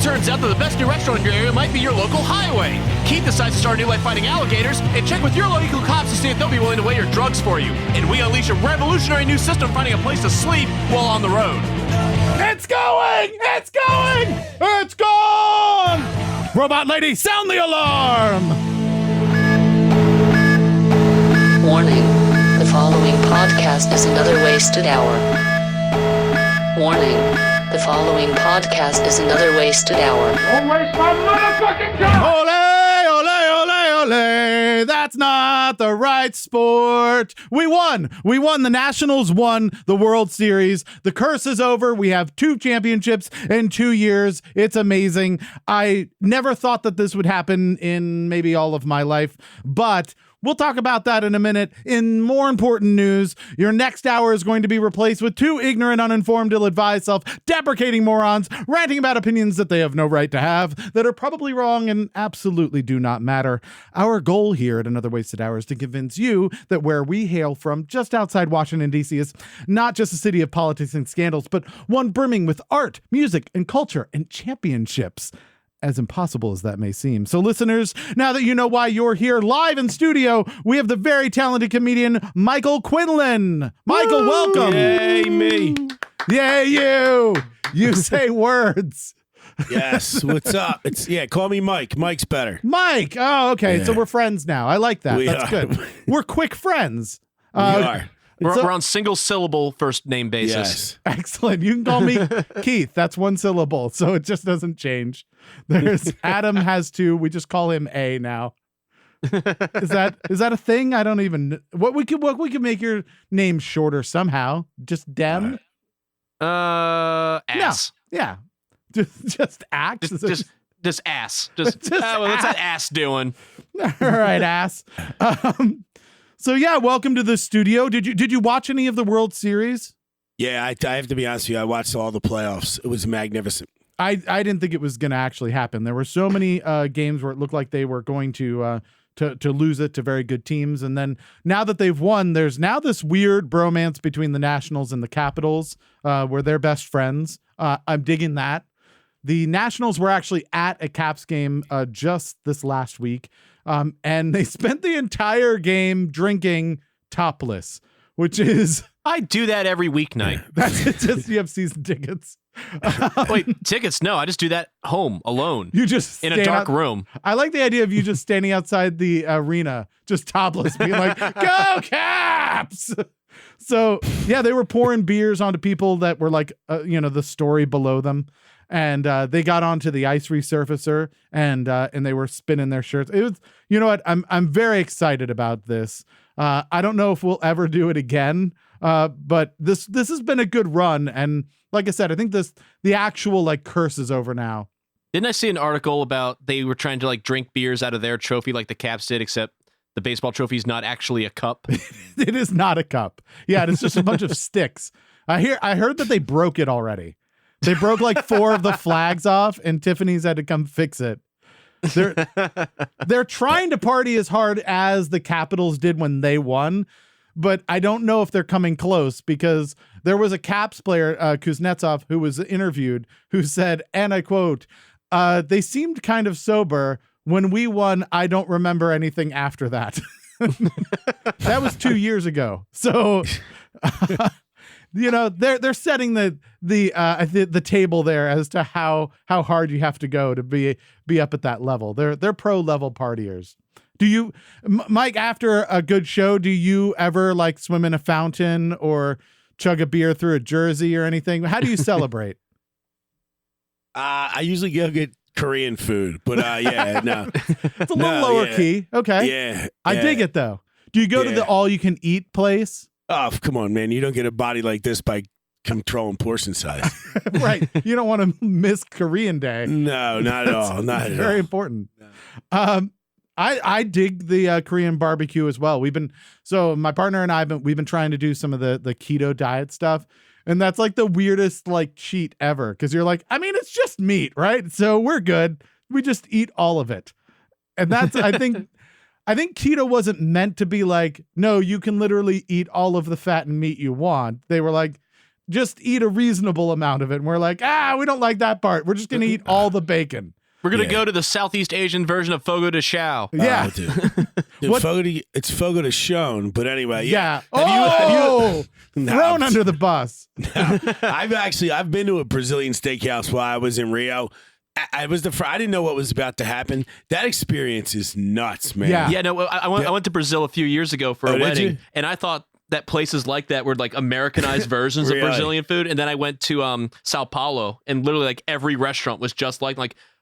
Turns out that the best new restaurant in your area might be your local highway. Keith decides to start a new life fighting alligators, and check with your local cops to see if they'll be willing to weigh your drugs for you. And we unleash a revolutionary new system finding a place to sleep while on the road. It's going! It's going! It's gone! Robot lady, sound the alarm! Warning. The following podcast is another wasted hour. Warning. The following podcast is another wasted hour. Don't waste my motherfucking time! Ole, ole, ole, ole. That's not the right sport. We won. We won. The Nationals won the World Series. The curse is over. We have 2 championships in 2 years. It's amazing. I never thought that this would happen in maybe all of my life, but we'll talk about that in a minute. In more important news, your next hour is going to be replaced with 2 ignorant, uninformed, ill-advised, self-deprecating morons ranting about opinions that they have no right to have, that are probably wrong and absolutely do not matter. Our goal here at Another Wasted Hour is to convince you that where we hail from, just outside Washington, D.C., is not just a city of politics and scandals, but one brimming with art, music, and culture and championships. As impossible as that may seem. So listeners, now that you know why you're here live in studio, we have the very talented comedian, Michael Quinlan. Michael, welcome. Yay, me. Yay, you. You say words. Yes. What's up? Call me Mike. Mike's better. Mike. Oh, okay. Yeah. So we're friends now. I like that. We That's are. good. We're quick friends. We are. We're on single syllable first name basis. Yes. Excellent. You can call me Keith. That's 1 syllable, so it just doesn't change. There's Adam has 2. We just call him A now. Is that a thing? I don't even what we could make your name shorter somehow. Just Dem. Ass. No. Yeah. Just axe. Just ass. What's that ass doing? All right, ass. So yeah, welcome to the studio. Did you watch any of the World Series? Yeah, I have to be honest with you. I watched all the playoffs. It was magnificent. I didn't think it was going to actually happen. There were so many games where it looked like they were going to lose it to very good teams, and then now that they've won, there's now this weird bromance between the Nationals and the Capitals, where they're best friends. I'm digging that. The Nationals were actually at a Caps game just this last week. And they spent the entire game drinking topless, which is... I do that every weeknight. That's it, just you have season tickets. Wait, tickets? No, I just do that home alone. You just in a dark room. I like the idea of you just standing outside the arena, just topless, being like, "Go Caps!" So yeah, they were pouring beers onto people that were like, the story below them. And they got onto the ice resurfacer and they were spinning their shirts. It was, you know what? I'm very excited about this. I don't know if we'll ever do it again, but this has been a good run. And like I said, I think the actual curse is over now. Didn't I see an article about they were trying to drink beers out of their trophy like the Caps did, except the baseball trophy is not actually a cup? It is not a cup. Yeah, it's just a bunch of sticks. I heard that they broke it already. They broke 4 of the flags off, and Tiffany's had to come fix it. They're trying to party as hard as the Capitals did when they won, but I don't know if they're coming close, because there was a Caps player, Kuznetsov, who was interviewed, who said, and I quote, "They seemed kind of sober. When we won, I don't remember anything after that." That was 2 years ago. So... they're setting the table there as to how hard you have to go to be up at that level. They're pro level partiers. Do you, Mike, after a good show, do you ever swim in a fountain or chug a beer through a jersey or anything? How do you celebrate? I usually go get Korean food, but yeah, no. It's a little lower key. Okay. Yeah. I dig it though. Do you go to the all you can eat place? Oh, come on, man. You don't get a body like this by controlling portion size. Right. You don't want to miss Korean Day. No, not at all. Not at all. Very important. No. I dig the Korean barbecue as well. My partner and we've been trying to do some of the keto diet stuff. And that's the weirdest cheat ever. Cause you're it's just meat, right? So we're good. We just eat all of it. And that's, I think keto wasn't meant to be no, you can literally eat all of the fat and meat you want. They were just eat a reasonable amount of it. And we're like, we don't like that part. We're just going to eat all the bacon. We're going to go to the Southeast Asian version of Fogo de Chao. Yeah. Dude, it's Fogo de Shone, but anyway. Yeah. Have you thrown under the bus. I've been to a Brazilian steakhouse while I was in Rio. I didn't know what was about to happen. That experience is nuts, man. Yeah. Yeah, no, I went to Brazil a few years ago for a did wedding, you? and I thought that places like that were like Americanized versions Really? of Brazilian food. And then I went to Sao Paulo, and literally like every restaurant was just like,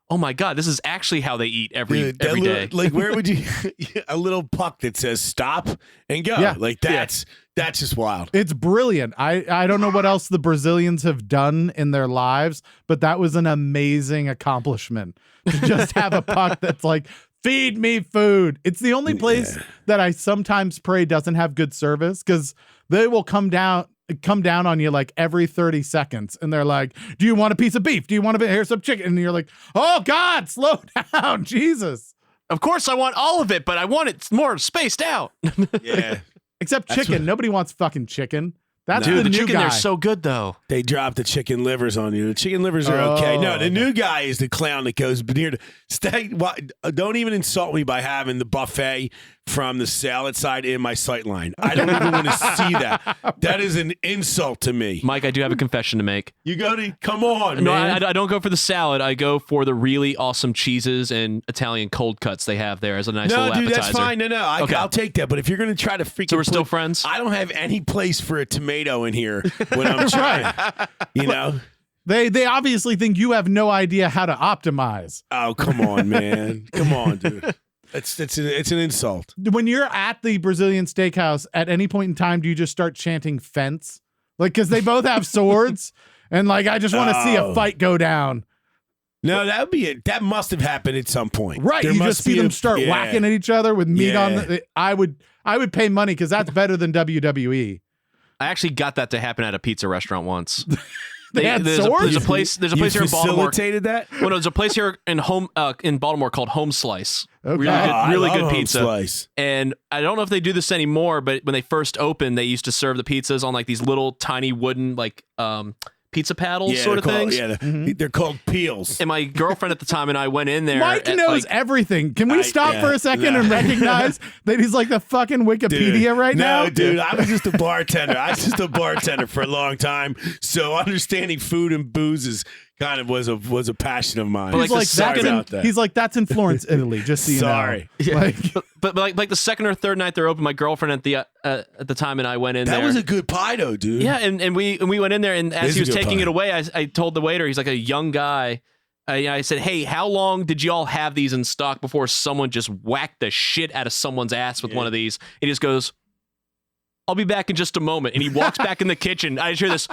oh my God, this is actually how they eat every day. Like, where would you a little puck that says stop and go? Yeah. Like that's just wild. It's brilliant. I don't know what else the Brazilians have done in their lives, but that was an amazing accomplishment to just have a puck that's like, feed me food. It's the only place that I sometimes pray doesn't have good service, because they will come down on you like every 30 seconds. And they're like, do you want a piece of beef? Do you want here's some chicken? And you're like, oh God, slow down. Jesus. Of course I want all of it, but I want it more spaced out. Yeah. Except chicken. Nobody wants fucking chicken. That's Dude, the the new chicken guy. there's so good though. They drop the chicken livers on you. The chicken livers are okay. No, the new guy is the clown that goes near the steak. Don't even insult me by having the buffet from the salad side in my sight line. I don't even want to see that. That is an insult to me. Mike, I do have a confession to make. You go to, come on, No, man. I don't go for the salad. I go for the really awesome cheeses and Italian cold cuts they have there as a nice No, little dude, appetizer. that's fine. No, Okay. I'll take that. But if you're going to try to freaking So we're still friends? I don't have any place for a tomato in here when I'm trying. You know? They obviously think you have no idea how to optimize. Oh, come on, man. Come on, dude. It's an insult. When you're at the Brazilian steakhouse, at any point in time, do you just start chanting fence? Like, because they both have swords, and like, I just want to see a fight go down. No, that would be it. That must have happened at some point. Right. There You must just see be them start yeah. whacking at each other with meat on Yeah. the. I would pay money, because that's better than WWE. I actually got that to happen at a pizza restaurant once. They had there's swords? a place You here in Baltimore. facilitated that? Well, no, there's a place here in Baltimore called Home Slice. Okay. Really Oh, good, I really love good Home pizza. Slice. And I don't know if they do this anymore, but when they first opened, they used to serve the pizzas on like these little tiny wooden like pizza paddles sort of they're called, things. Yeah, they're called peels. And my girlfriend at the time and I went in there. Mike at, knows like, everything. Can we stop for a second and recognize that he's like the fucking Wikipedia right now? No, dude, I was just a bartender. I was just a bartender for a long time. So understanding food and booze is kind of was a passion of mine. He's like, Sorry about that. he's like, that's in Florence, Italy. Just so you Sorry. know. Like, but like the second or third night they're open, my girlfriend at the time and I went in there. That was a good pie, though, dude. Yeah, and we went in there, and as It's he a was good taking pie. it away, I told the waiter, he's like a young guy. I said, hey, how long did you all have these in stock before someone just whacked the shit out of someone's ass with one of these? And he just goes, I'll be back in just a moment. And he walks back in the kitchen. I just hear this,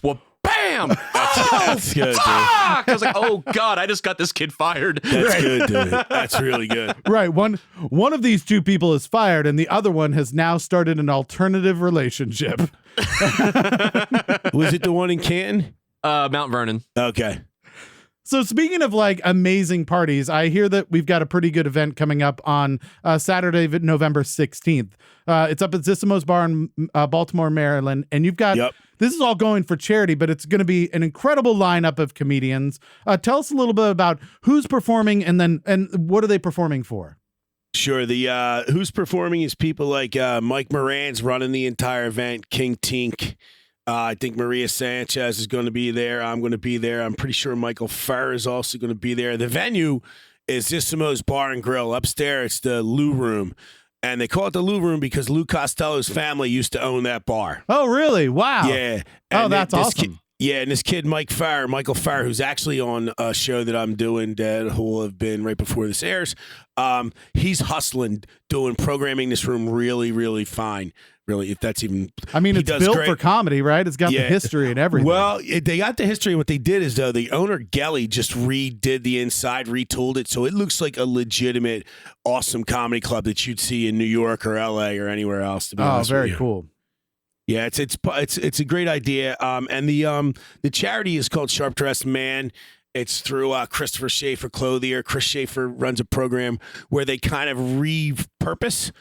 well, bam! That's good, dude. Fuck! I was like, oh, God, I just got this kid fired. That's good, dude. That's really good. right. One of these two people is fired, and the other one has now started an alternative relationship. Was it the one in Canton? Mount Vernon. Okay. So speaking of like amazing parties, I hear that we've got a pretty good event coming up on Saturday, November 16th. It's up at Zissimo's Bar in Baltimore, Maryland. And you've got, this is all going for charity, but it's going to be an incredible lineup of comedians. Tell us a little bit about who's performing and what are they performing for? Sure. The who's performing is people like Mike Moran's running the entire event, King Tink. I think Maria Sanchez is going to be there. I'm going to be there. I'm pretty sure Michael Farr is also going to be there. The venue is Zissimo's Bar and Grill. Upstairs, it's the Lou Room. And they call it the Lou Room because Lou Costello's family used to own that bar. Oh, really? Wow. Yeah. Oh, And that's this awesome. And this kid, Michael Farr, who's actually on a show that I'm doing that will have been right before this airs, he's hustling, doing programming this room really, really fine. Really, if that's even... I mean, he it's does built great. for comedy, right? It's got the history and everything. Well, they got the history. What they did is, though, the owner, Gelly, just redid the inside, retooled it. So it looks like a legitimate, awesome comedy club that you'd see in New York or L.A. or anywhere else, to be honest very with you. cool. Yeah, it's a great idea. And the charity is called Sharp Dressed Man. It's through Christopher Schaefer Clothier. Chris Schaefer runs a program where they kind of repurpose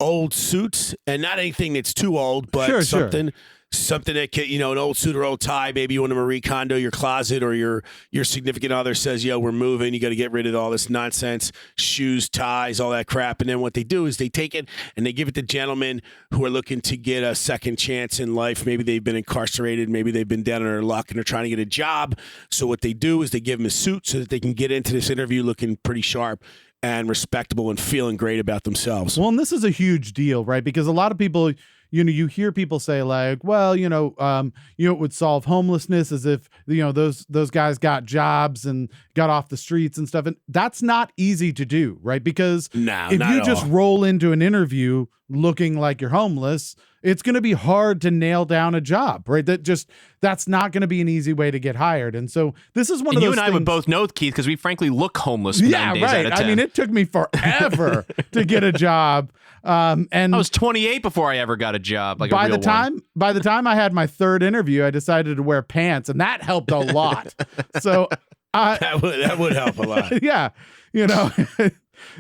old suits, and not anything that's too old, but Sure. something something that can, an old suit or old tie. Maybe you want to Marie Kondo your closet, or your significant other says, "Yo, we're moving. You got to get rid of all this nonsense, shoes, ties, all that crap." And then what they do is they take it and they give it to gentlemen who are looking to get a second chance in life. Maybe they've been incarcerated, maybe they've been down on their luck, and they're trying to get a job. So what they do is they give them a suit so that they can get into this interview looking pretty sharp and respectable and feeling great about themselves. Well, and this is a huge deal, right? Because a lot of people, you hear people say like, well, it would solve homelessness as if, those guys got jobs and got off the streets and stuff. And that's not easy to do, right? Because if you just roll into an interview looking like you're homeless, it's going to be hard to nail down a job, right? That's not going to be an easy way to get hired. And so this is one of those you and I would both know, Keith, because we frankly look homeless 9 days out of 10. I mean, it took me forever to get a job. And I was 28 before I ever got a job. Like by the time I had my third interview, I decided to wear pants, and that helped a lot. So that would help a lot. Yeah,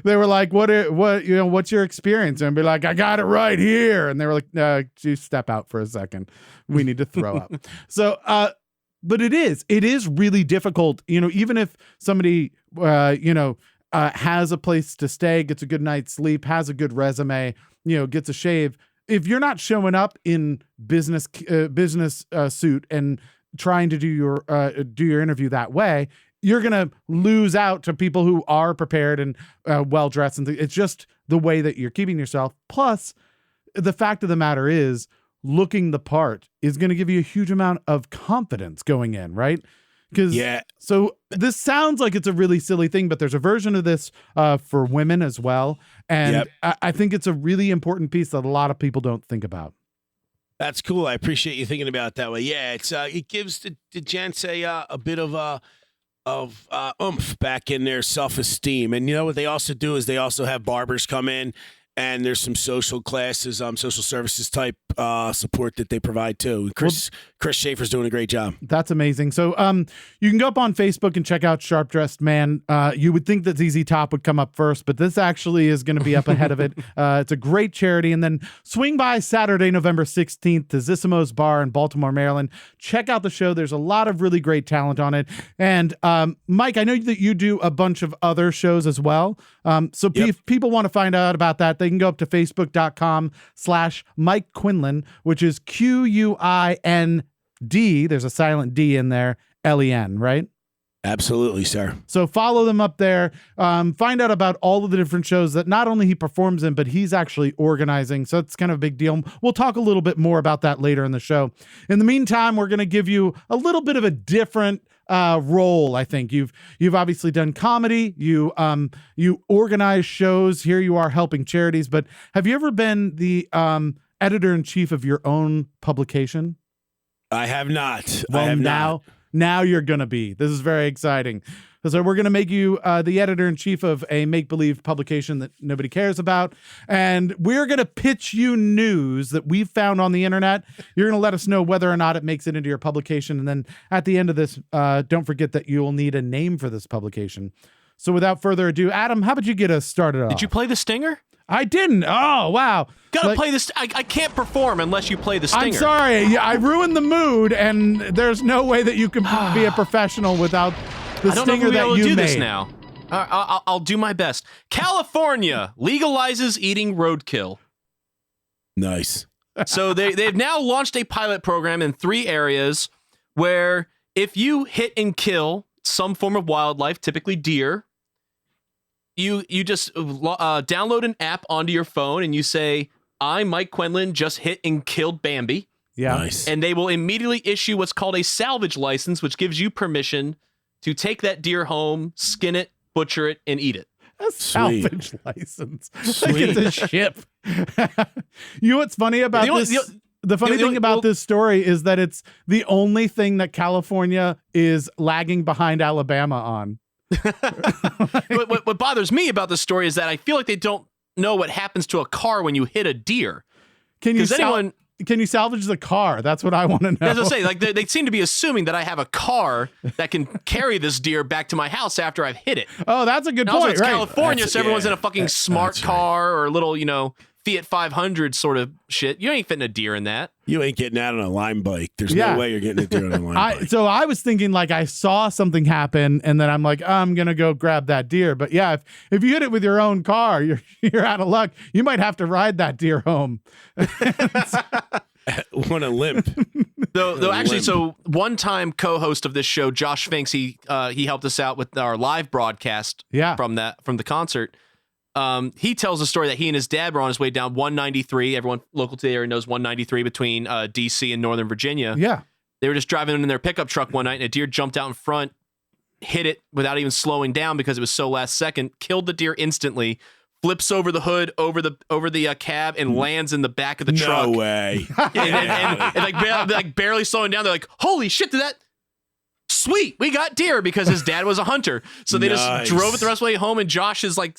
they were like, what's your experience? And I'd be like, I got it right here. And they were like, you step out for a second. We need to throw up. So, but it is really difficult, even if somebody, has a place to stay, gets a good night's sleep, has a good resume, gets a shave. If you're not showing up in business suit and trying to do your interview that way, you're going to lose out to people who are prepared and well-dressed. And it's just the way that you're keeping yourself. Plus, the fact of the matter is, looking the part is going to give you a huge amount of confidence going in, right? So this sounds like it's a really silly thing, but there's a version of this for women as well. And I think it's a really important piece that a lot of people don't think about. That's cool. I appreciate you thinking about it that way. Yeah, it gives the gents a bit of oomph back in their self-esteem. And what they also do is they also have barbers come in, and there's some social classes, social services type support that they provide too. Chris Schaefer's doing a great job. That's amazing. So you can go up on Facebook and check out Sharp Dressed Man. You would think that ZZ Top would come up first, but this actually is going to be up ahead of it. It's a great charity. And then swing by Saturday, November 16th to Zissimo's Bar in Baltimore, Maryland. Check out the show. There's a lot of really great talent on it. And Mike, I know that you do a bunch of other shows as well. If people want to find out about that, they can go up to facebook.com/Mike Quinlan, which is QUIND. There's a silent D in there, LEN, right? Absolutely, sir. So follow them up there. Find out about all of the different shows that not only he performs in, but he's actually organizing. So it's kind of a big deal. We'll talk a little bit more about that later in the show. In the meantime, we're going to give you a little bit of a different role. I think you've obviously done comedy. You organize shows. Here you are helping charities. But have you ever been the editor-in-chief of your own publication? I have not. Well, now you're going to be. This is very exciting. So we're going to make you the editor-in-chief of a make-believe publication that nobody cares about. And we're going to pitch you news that we've found on the internet. You're going to let us know whether or not it makes it into your publication. And then at the end of this, don't forget that you will need a name for this publication. So without further ado, Adam, how about you get us started off? Did you play the stinger? I didn't. Oh, wow. Gotta play this. I can't perform unless you play the stinger. I'm sorry. I ruined the mood, and there's no way that you can be a professional without the stinger that you made. I don't know if we'll do this now. I'll do my best. California legalizes eating roadkill. Nice. So they've now launched a pilot program in 3 areas where if you hit and kill some form of wildlife, typically deer, you just download an app onto your phone and you say, I, Mike Quinlan, just hit and killed Bambi. Yeah. Nice. And they will immediately issue what's called a salvage license, which gives you permission to take that deer home, skin it, butcher it, and eat it. A salvage license. Like it's a ship. You know what's funny about this? The funny thing about this story is that it's the only thing that California is lagging behind Alabama on. What bothers me about this story is that I feel like they don't know what happens to a car when you hit a deer. Can you salvage the car? That's what I want to know. As I say, like they seem to be assuming that I have a car that can carry this deer back to my house after I've hit it. Oh, that's a good point. Also, it's California, so everyone's in a fucking smart car or a little, Fiat 500 sort of shit. You ain't fitting a deer in that. You ain't getting out on a Lime bike. There's Yeah. no way you're getting a deer on a Lime bike. So I was thinking like I saw something happen and then I'm like, I'm going to go grab that deer. But yeah, if you hit it with your own car, you're out of luck. You might have to ride that deer home. Want to limp. Though actually, so one time co-host of this show, Josh Finks, he helped us out with our live broadcast from the concert. He tells a story that he and his dad were on his way down 193. Everyone local to the area knows 193 between DC and Northern Virginia. Yeah. They were just driving in their pickup truck one night and a deer jumped out in front, hit it without even slowing down because it was so last second, killed the deer instantly, flips over the hood, over the cab, and lands in the back of the truck. No way. and like barely slowing down. They're like, holy shit, did that? Sweet, we got deer because his dad was a hunter. So they just drove it the rest of the way home, and Josh is like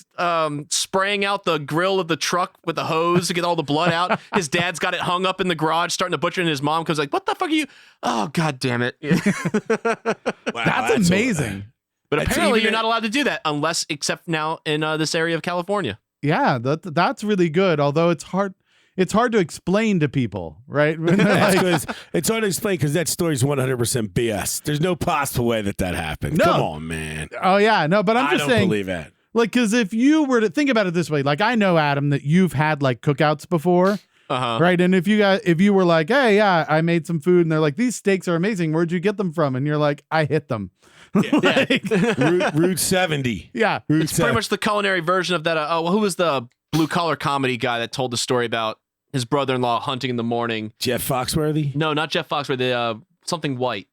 spraying out the grill of the truck with the hose to get all the blood out. His dad's got it hung up in the garage, starting to butcher, and his mom comes like, what the fuck are you? Oh, God damn it. Wow, that's amazing. But apparently you're not allowed to do that except now in this area of California. Yeah, that's really good. Although it's hard to explain to people, right? It's hard to explain because that story's 100% BS. There's no possible way that happened. No. Come on, man. Oh yeah, no, but I'm just saying. I don't believe that. Like, because if you were to think about it this way, like I know, Adam, that you've had like cookouts before, right? And if you were like, hey, yeah, I made some food, and they're like, these steaks are amazing. Where'd you get them from? And you're like, I hit them. Yeah. Route 70. Yeah, it's pretty much the culinary version of that. Who was the blue collar comedy guy that told the story about his brother-in-law hunting in the morning? Jeff Foxworthy? No, not Jeff Foxworthy. Something White.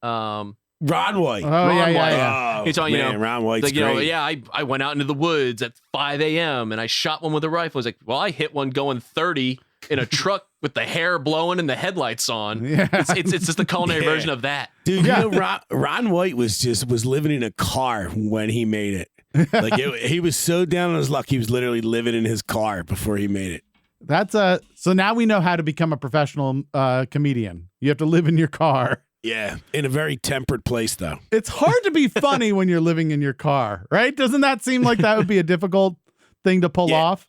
Ron White. Oh, Ron yeah. White. Oh, He's talking, man, Ron White's great. I went out into the woods at 5 a.m. and I shot one with a rifle. I was like, well, I hit one going 30 in a truck with the hair blowing and the headlights on. Yeah. It's just the culinary version of that. Dude, you know, Ron White was living in a car when he made it. Like he was so down on his luck, he was literally living in his car before he made it. That's so now we know how to become a professional comedian. You have to live in your car. Yeah, in a very temperate place, though. It's hard to be funny when you're living in your car, right? Doesn't that seem like that would be a difficult thing to pull off?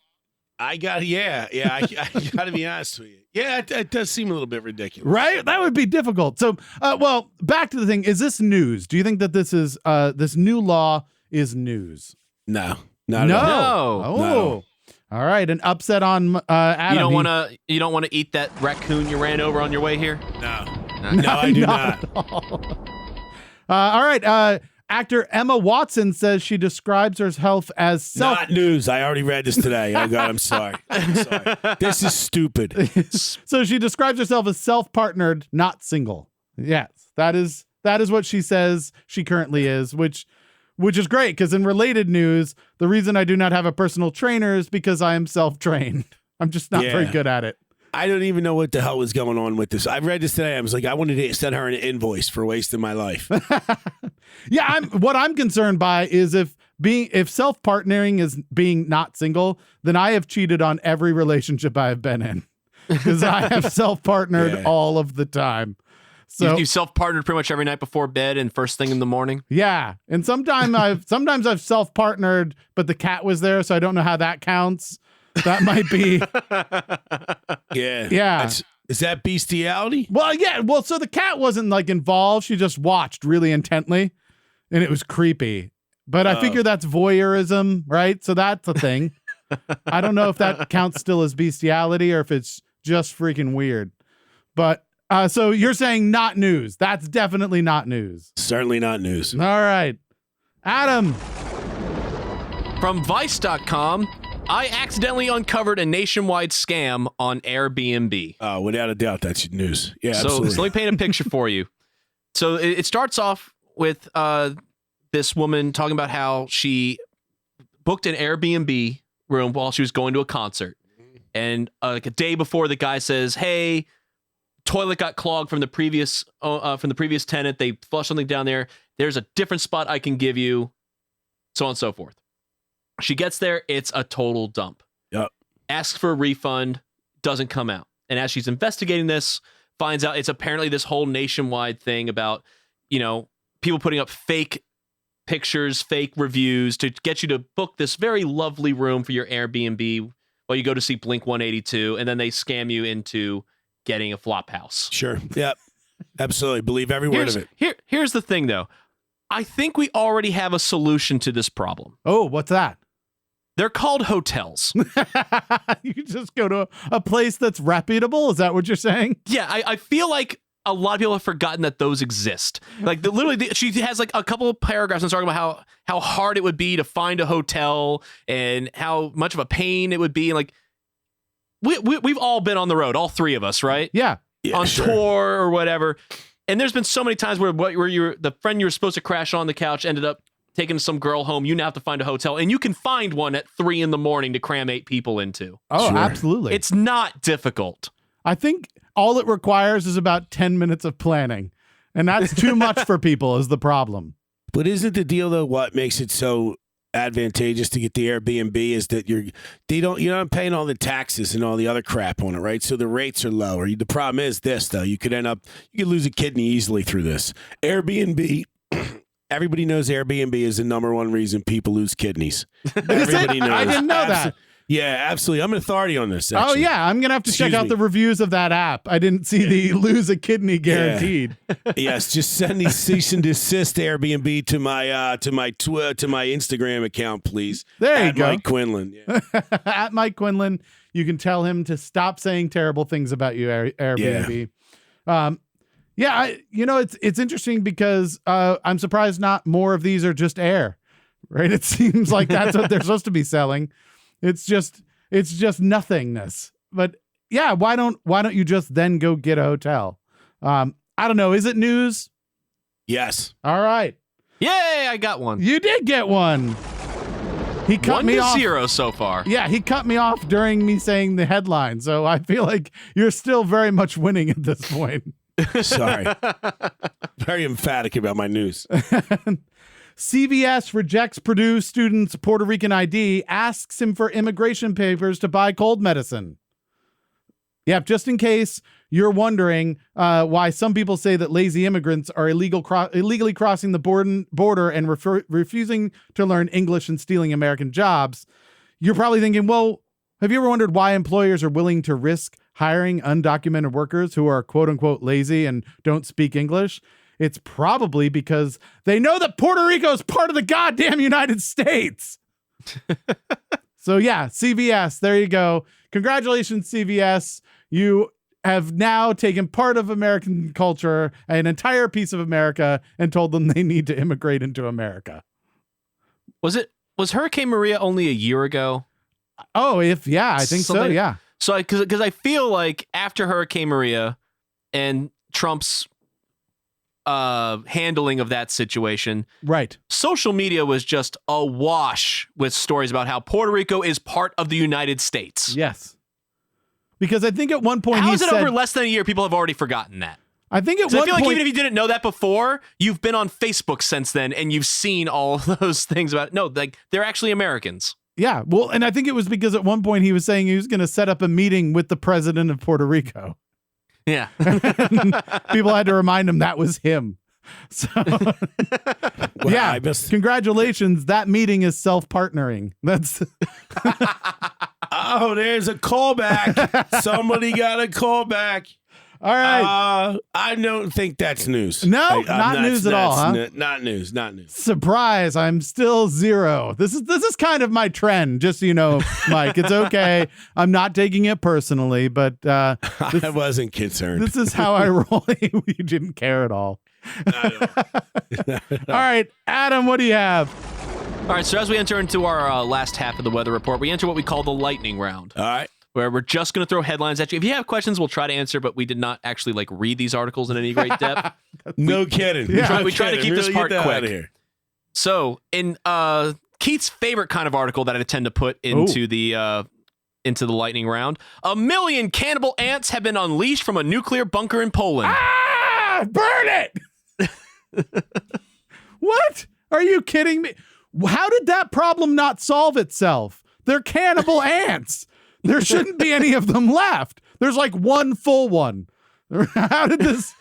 I got to be honest with you. Yeah, it does seem a little bit ridiculous. Right? That would be difficult. So, well, back to the thing. Is this news? Do you think that this is this new law is news? No, not at all. No. Oh. No. All right. An upset on Adam. You don't want to eat that raccoon you ran over on your way here? No, I do not. All right. Actor Emma Watson says she describes herself as Not news. I already read this today. Oh, God, I'm sorry. This is stupid. So she describes herself as self-partnered, not single. Yes, that is what she says she currently is, which is great because in related news, the reason I do not have a personal trainer is because I am self-trained. I'm just not very good at it. I don't even know what the hell was going on with this. I read this today. I was like, I wanted to send her an invoice for wasting my life. Yeah, what I'm concerned by is if self-partnering is being not single, then I have cheated on every relationship I have been in because I have self-partnered all of the time. So you self-partnered pretty much every night before bed and first thing in the morning. Yeah, and sometimes I've self-partnered, but the cat was there, so I don't know how that counts. That might be. Yeah. Is that bestiality? Well, yeah. Well, so the cat wasn't like involved. She just watched really intently, and it was creepy. But I figure that's voyeurism, right? So that's a thing. I don't know if that counts still as bestiality or if it's just freaking weird. But so you're saying not news. That's definitely not news. Certainly not news. All right. Adam. From Vice.com, I accidentally uncovered a nationwide scam on Airbnb. Oh, without a doubt, that's news. Yeah, so absolutely. let me paint a picture for you. So it starts off with this woman talking about how she booked an Airbnb room while she was going to a concert. And like a day before, the guy says, hey, toilet got clogged from the previous tenant. They flushed something down there. There's a different spot I can give you, so on and so forth. She gets there, it's a total dump. Yep. Asks for a refund, doesn't come out. And as she's investigating this, finds out it's apparently this whole nationwide thing about, people putting up fake pictures, fake reviews to get you to book this very lovely room for your Airbnb while you go to see Blink 182, and then they scam you into getting a flop house. Sure. Yep. Absolutely. Believe every word of it. Here's the thing, though. I think we already have a solution to this problem. Oh, what's that? They're called hotels. You can just go to a place that's reputable. Is that what you're saying? Yeah, I feel like a lot of people have forgotten that those exist. Like she has like a couple of paragraphs and talking about how hard it would be to find a hotel and how much of a pain it would be. And like we've all been on the road, all three of us, right? Yeah. On tour or whatever. And there's been so many times where the friend you were supposed to crash on the couch ended up taking some girl home. You now have to find a hotel, and you can find one at 3 a.m. to cram 8 people into. Oh, absolutely. It's not difficult. I think all it requires is about 10 minutes of planning, and that's too much for people is the problem. But isn't the deal, though, what makes it so advantageous to get the Airbnb is that you're not paying all the taxes and all the other crap on it, right? So the rates are lower. The problem is this, though. You could lose a kidney easily through this. Airbnb, everybody knows Airbnb is the number one reason people lose kidneys. Everybody knows. I didn't know that. Yeah, absolutely. I'm an authority on this, actually. Oh, yeah. I'm going to have to check out the reviews of that app. I didn't see the lose a kidney guaranteed. Yeah. Yes, just send these cease and desist Airbnb to my Instagram account, please. There you go. Mike Quinlan. Yeah. At Mike Quinlan. You can tell him to stop saying terrible things about you, Airbnb. Yeah. It's interesting because I'm surprised not more of these are just air, right? It seems like that's what they're supposed to be selling. It's just nothingness. But yeah, why don't you just then go get a hotel? I don't know. Is it news? Yes. All right. Yay, I got one. You did get one. He cut me off. 1-0 so far. Yeah, he cut me off during me saying the headline. So I feel like you're still very much winning at this point. Sorry. Very emphatic about my news. CVS rejects Purdue student's Puerto Rican ID, asks him for immigration papers to buy cold medicine. Yep, just in case you're wondering why some people say that lazy immigrants are illegally crossing the border and refusing to learn English and stealing American jobs, you're probably thinking, well, have you ever wondered why employers are willing to risk hiring undocumented workers who are quote unquote lazy and don't speak English? It's probably because they know that Puerto Rico is part of the goddamn United States. So yeah, CVS, there you go. Congratulations, CVS. You have now taken part of American culture, an entire piece of America, and told them they need to immigrate into America. Was Hurricane Maria only a year ago? Oh, I think so, yeah. So because I feel like after Hurricane Maria and Trump's handling of that situation, right, social media was just awash with stories about how Puerto Rico is part of the United States. Yes, because I think at one point how is it over less than a year? People have already forgotten that. I think at so one I feel point, like even if you didn't know that before, you've been on Facebook since then and you've seen all of those things about they're actually Americans. Yeah, well, and I think it was because at one point he was saying he was going to set up a meeting with the president of Puerto Rico. Yeah. People had to remind him that was him. So, yeah, congratulations. That meeting is self-partnering. That's. Oh, there's a callback. Somebody got a callback. All right. I don't think that's news. No, not news at all, huh? Not news. Surprise! I'm still 0. This is kind of my trend, just so you know, Mike. It's okay. I'm not taking it personally, but I wasn't concerned. This is how I roll. You didn't care at all. All right, Adam, what do you have? All right, so as we enter into our last half of the weather report, we enter what we call the lightning round. All right. Where we're just going to throw headlines at you. If you have questions, we'll try to answer, but we did not actually read these articles in any great depth. No kidding. We try to keep this part quick. So, in Keith's favorite kind of article that I tend to put into the lightning round, 1 million cannibal ants have been unleashed from a nuclear bunker in Poland. Ah! Burn it! What? Are you kidding me? How did that problem not solve itself? They're cannibal ants. There shouldn't be any of them left. There's one full one. How did this?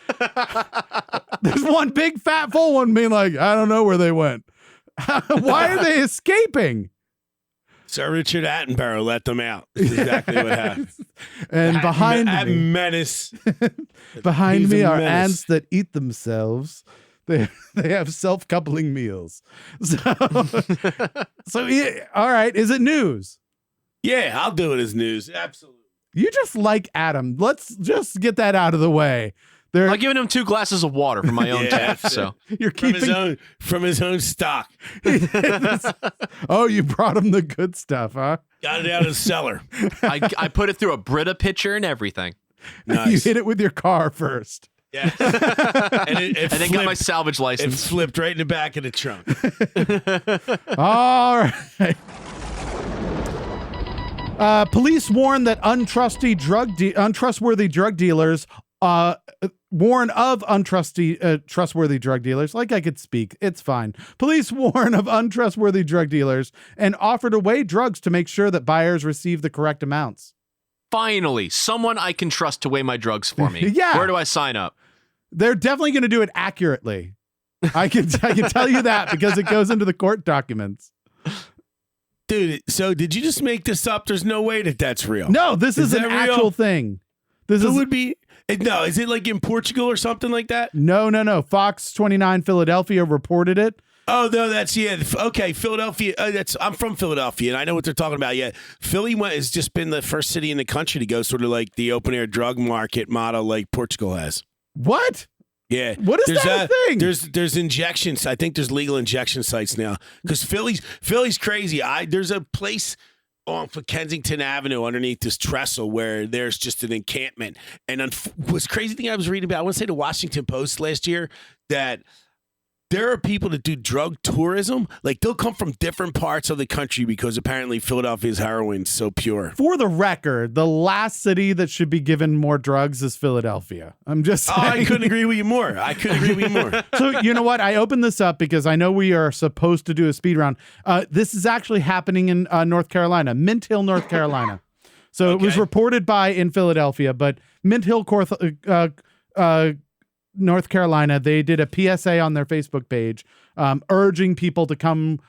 There's one big fat full one being I don't know where they went. Why are they escaping? Sir Richard Attenborough let them out. That's exactly what happened. And behind that me, menace. behind He's me a are menace. ants that eat themselves. They have self-coupling meals. So yeah, all right. Is it news? Yeah, I'll do it as news. Absolutely. You just like Adam. Let's just get that out of the way. There, I've given him 2 glasses of water from my own Yeah. tap. So you're From keeping. his own stock. Oh, you brought him the good stuff, huh? Got it out of the cellar. I put it through a Brita pitcher and everything. You Nice. hit it with your car first. Yes. And it And then got my flipped, salvage it license. flipped right in the back of the trunk. All right. Police warn that untrustworthy drug dealers warn of trustworthy drug dealers. Like I could speak. It's fine. Police warn of untrustworthy drug dealers and offer to weigh drugs to make sure that buyers receive the correct amounts. Finally, someone I can trust to weigh my drugs for me. Yeah. Where do I sign up? They're definitely going to do it accurately. I can tell you that because it goes into the court documents. Dude, so did you just make this up? There's no way that that's real. No, this is an that real? actual thing. This Who is would be? No, is it like in Portugal or something like that? no. Fox 29 Philadelphia reported it. Oh no, that's okay. Philadelphia. I'm from Philadelphia, and I know what they're talking about. Yeah, Philly has just been the first city in the country to go sort of like the open air drug market model, like Portugal has. What? Yeah, What is that a thing? There's injections. I think there's legal injection sites now because Philly's crazy. There's a place on Kensington Avenue underneath this trestle where there's just an encampment. And what's crazy thing I was reading about, I want to say the Washington Post last year, that there are people that do drug tourism. Like they'll come from different parts of the country because apparently Philadelphia's heroin's so pure. For the record, the last city that should be given more drugs is Philadelphia. I'm just saying. I couldn't agree with you more. So you know what? I opened this up because I know we are supposed to do a speed round. This is actually happening in North Carolina, Mint Hill, North Carolina. So it was Okay. reported in Philadelphia, but Mint Hill, North Carolina, they did a PSA on their Facebook page urging people to come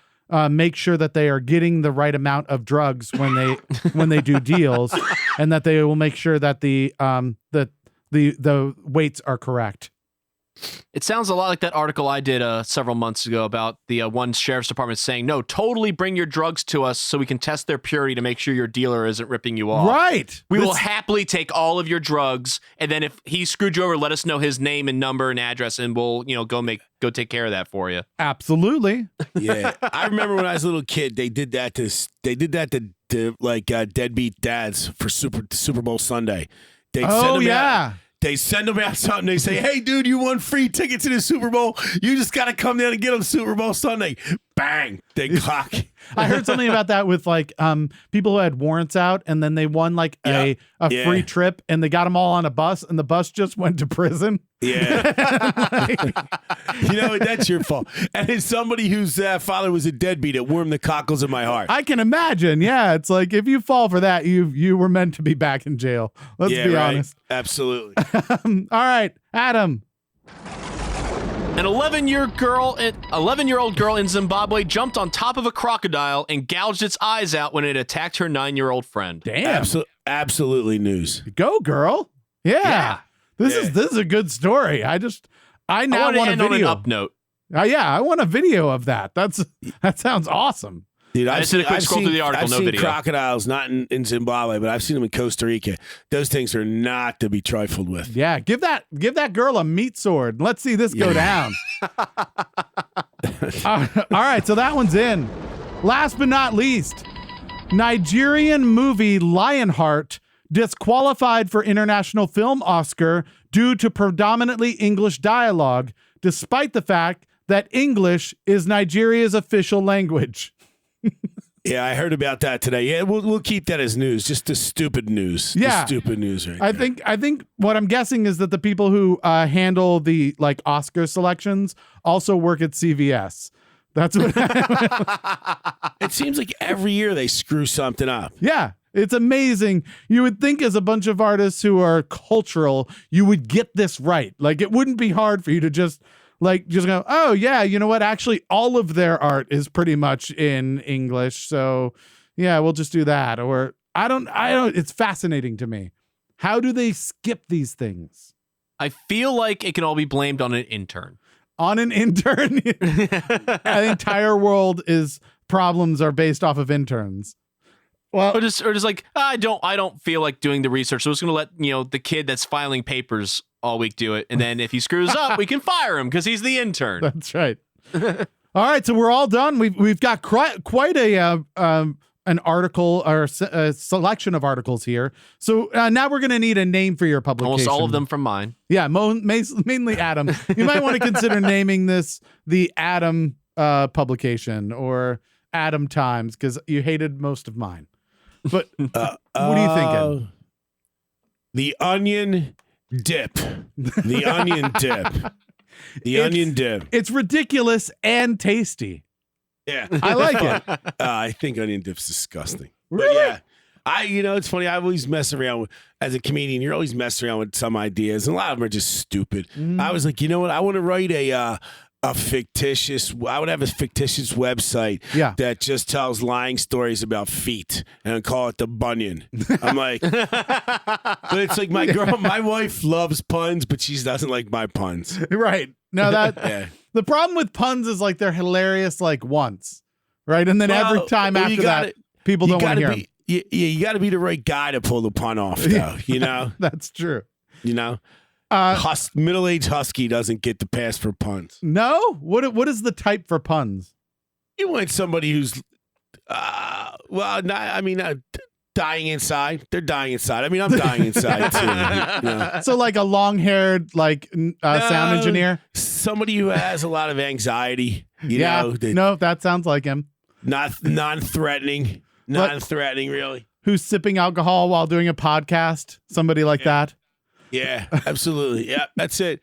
make sure that they are getting the right amount of drugs when they do deals, and that they will make sure that the weights are correct. It sounds a lot like that article I did several months ago about the one sheriff's department saying, no, totally bring your drugs to us so we can test their purity to make sure your dealer isn't ripping you off. Right. We will happily take all of your drugs, and then if he screwed you over, let us know his name and number and address, and we'll go take care of that for you. Absolutely. Yeah, I remember when I was a little kid, they did that to like deadbeat dads for Super Bowl Sunday. They'd send them out. They send them out something. They say, "Hey, dude, you won free tickets to the Super Bowl. You just got to come down and get them Super Bowl Sunday." Bang! They clock. I heard something about that with like people who had warrants out and then they won like a free trip and they got them all on a bus and the bus just went to prison. Yeah. That's your fault. And as somebody whose father was a deadbeat, it warmed the cockles of my heart. I can imagine. Yeah, it's like if you fall for that, you were meant to be back in jail. Let's be honest. Absolutely. All right, Adam. An 11-year-old girl in Zimbabwe jumped on top of a crocodile and gouged its eyes out when it attacked her 9-year-old friend. Damn. Absolutely news. Go, girl. Yeah. This is a good story. I now want a video. On an up note. I want a video of that. That sounds awesome. Dude, I just did a quick scroll through the article, I've no seen video. crocodiles, not in Zimbabwe, but I've seen them in Costa Rica. Those things are not to be trifled with. Yeah, give that girl a meat sword. Let's see this go down. All right, so that one's in. Last but not least, Nigerian movie Lionheart disqualified for International Film Oscar due to predominantly English dialogue, despite the fact that English is Nigeria's official language. Yeah, I heard about that today. Yeah, we'll keep that as news. Just the stupid news. Yeah, the stupid news. Right I there. think what I'm guessing is that the people who handle the like Oscar selections also work at CVS. That's what. It seems like every year they screw something up. Yeah, it's amazing. You would think as a bunch of artists who are cultural, you would get this right. Like it wouldn't be hard for you to just go, oh yeah, you know what? Actually, all of their art is pretty much in English. So yeah, we'll just do that. Or I don't, it's fascinating to me. How do they skip these things? I feel like it can all be blamed on an intern. On an intern? The entire world problems are based off of interns. Well, or just like I don't feel like doing the research, so I'm just gonna let the kid that's filing papers all week do it, and then if he screws up, we can fire him because he's the intern. That's right. All right, so we're all done. We've got quite an article or a selection of articles here. So now we're gonna need a name for your publication. Almost all of them from mine. Yeah, mainly Adam. You might want to consider naming this the Adam publication or Adam Times because you hated most of mine. But what are you thinking? The onion dip. The onion dip. The onion dip. It's ridiculous and tasty. Yeah. I like it. I think onion dip's disgusting. Really? But yeah. It's funny. I always mess around as a comedian. You're always messing around with some ideas, and a lot of them are just stupid. I was like, you know what? I want to write I would have a fictitious website that just tells lying stories about feet and call it the Bunyan. I'm like, but it's like my wife loves puns, but she doesn't like my puns. Right. No, the problem with puns is like they're hilarious like once, right? And then every time after that, people don't want to hear them. You got to be the right guy to pull the pun off, though. You know, that's true. You know. Middle-aged husky doesn't get the pass for puns. No? What is the type for puns? You want somebody who's, dying inside. They're dying inside. I mean, I'm dying inside too. You know? So like a long-haired sound engineer? Somebody who has a lot of anxiety. You know? No, that sounds like him. Non-threatening. Non-threatening, really. Who's sipping alcohol while doing a podcast? Somebody like that? Yeah, absolutely. Yeah, that's it.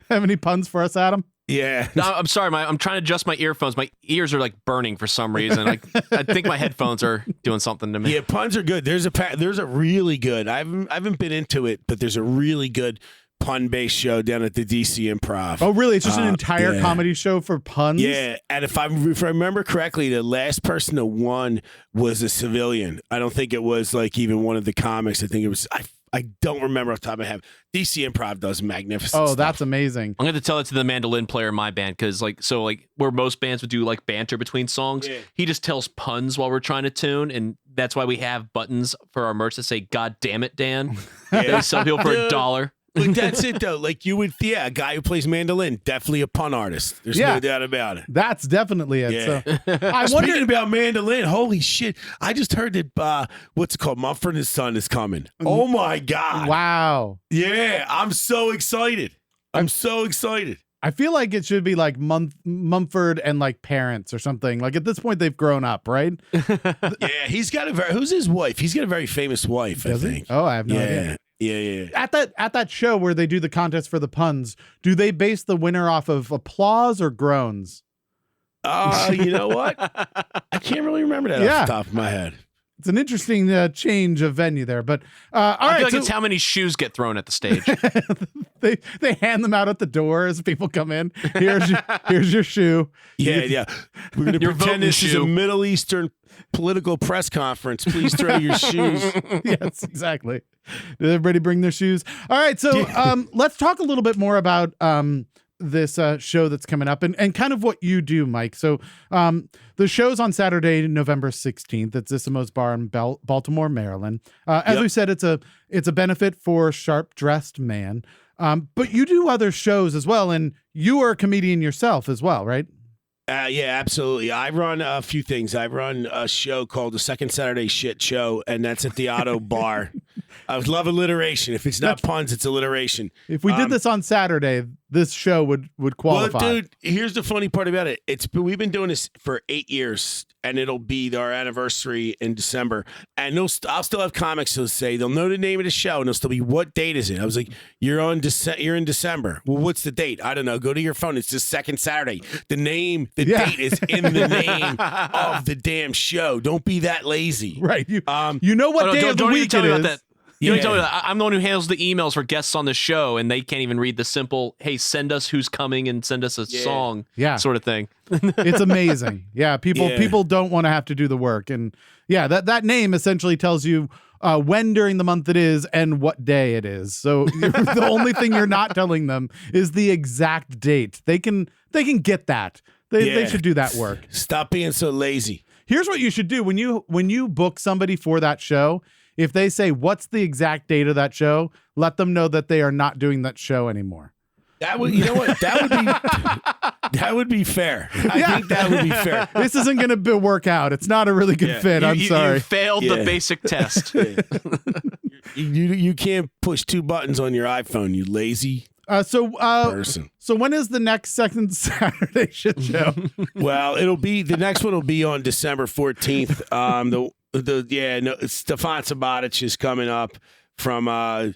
Have any puns for us, Adam? Yeah. No, I'm sorry. I'm trying to adjust my earphones. My ears are like burning for some reason. I think my headphones are doing something to me. Yeah, puns are good. There's a really good. I haven't been into it, but there's a really good pun-based show down at the DC Improv. Oh, really? It's just an entire comedy show for puns? Yeah, and if I remember correctly, the last person that won was a civilian. I don't think it was like even one of the comics. I think it was. I don't remember off the top of my head. DC Improv does magnificent stuff. That's amazing. I'm going to tell it to the mandolin player in my band because, where most bands would do like banter between songs, he just tells puns while we're trying to tune, and that's why we have buttons for our merch that say "God damn it, Dan." They sell people for $1. Like, that's it though. Like you would, a guy who plays mandolin, definitely a pun artist. There's no doubt about it. That's definitely it. Yeah. So, Speaking about mandolin, holy shit! I just heard that what's it called? Mumford and Son is coming. Oh my god! Wow. Yeah, I'm so excited. I'm so excited. I feel like it should be like Mumford and like Parents or something. Like at this point, they've grown up, right? Yeah, he's got who's his wife? He's got a very famous wife, I think. Oh, I have no idea. Yeah. At that show where they do the contest for the puns, do they base the winner off of applause or groans? You know what? I can't really remember that off the top of my head. It's an interesting change of venue there, but all I right. feel like it's how many shoes get thrown at the stage. they hand them out at the door as people come in. Here's your shoe. Yeah. We're gonna pretend this is a Middle Eastern political press conference. Please throw your shoes. Yes, exactly. Did everybody bring their shoes? All right, so let's talk a little bit more about this show that's coming up and kind of what you do, Mike. So the show's on Saturday, November 16th. It's Zissimo's Bar in Baltimore, Maryland. As we said, it's a benefit for Sharp Dressed Man. But you do other shows as well, and you are a comedian yourself as well, right? Yeah, absolutely. I run a few things. I run a show called the Second Saturday Shit Show, and that's at the Auto Bar. I would love alliteration. If it's not puns, it's alliteration. If we did this on Saturday, this show would qualify. Well, dude, here's the funny part about it. We've been doing this for 8 years, and it'll be our anniversary in December. And I'll still have comics who'll say they'll know the name of the show, and it'll still be, what date is it? I was like, you're in December. Well, what's the date? I don't know. Go to your phone. It's the second Saturday. The date is in the name of the damn show. Don't be that lazy. Right. You know what day of the week it is. You know, Yeah. tell me that I'm the one who handles the emails for guests on the show, and they can't even read the simple, "Hey, send us who's coming and send us a song," sort of thing. It's amazing. Yeah, people don't want to have to do the work, and that name essentially tells you when during the month it is and what day it is. So the only thing you're not telling them is the exact date. They can get that. They should do that work. Stop being so lazy. Here's what you should do when you book somebody for that show. If they say, what's the exact date of that show, let them know that they are not doing that show anymore. That would, you know what? That would be fair. I think that would be fair. This isn't going to work out. It's not a really good fit. I'm sorry. You failed the basic test. You can't push two buttons on your iPhone, you lazy person. So when is the next second Saturday shit show? Well, the next one will be on December 14th. Stefan Sabatic is coming up from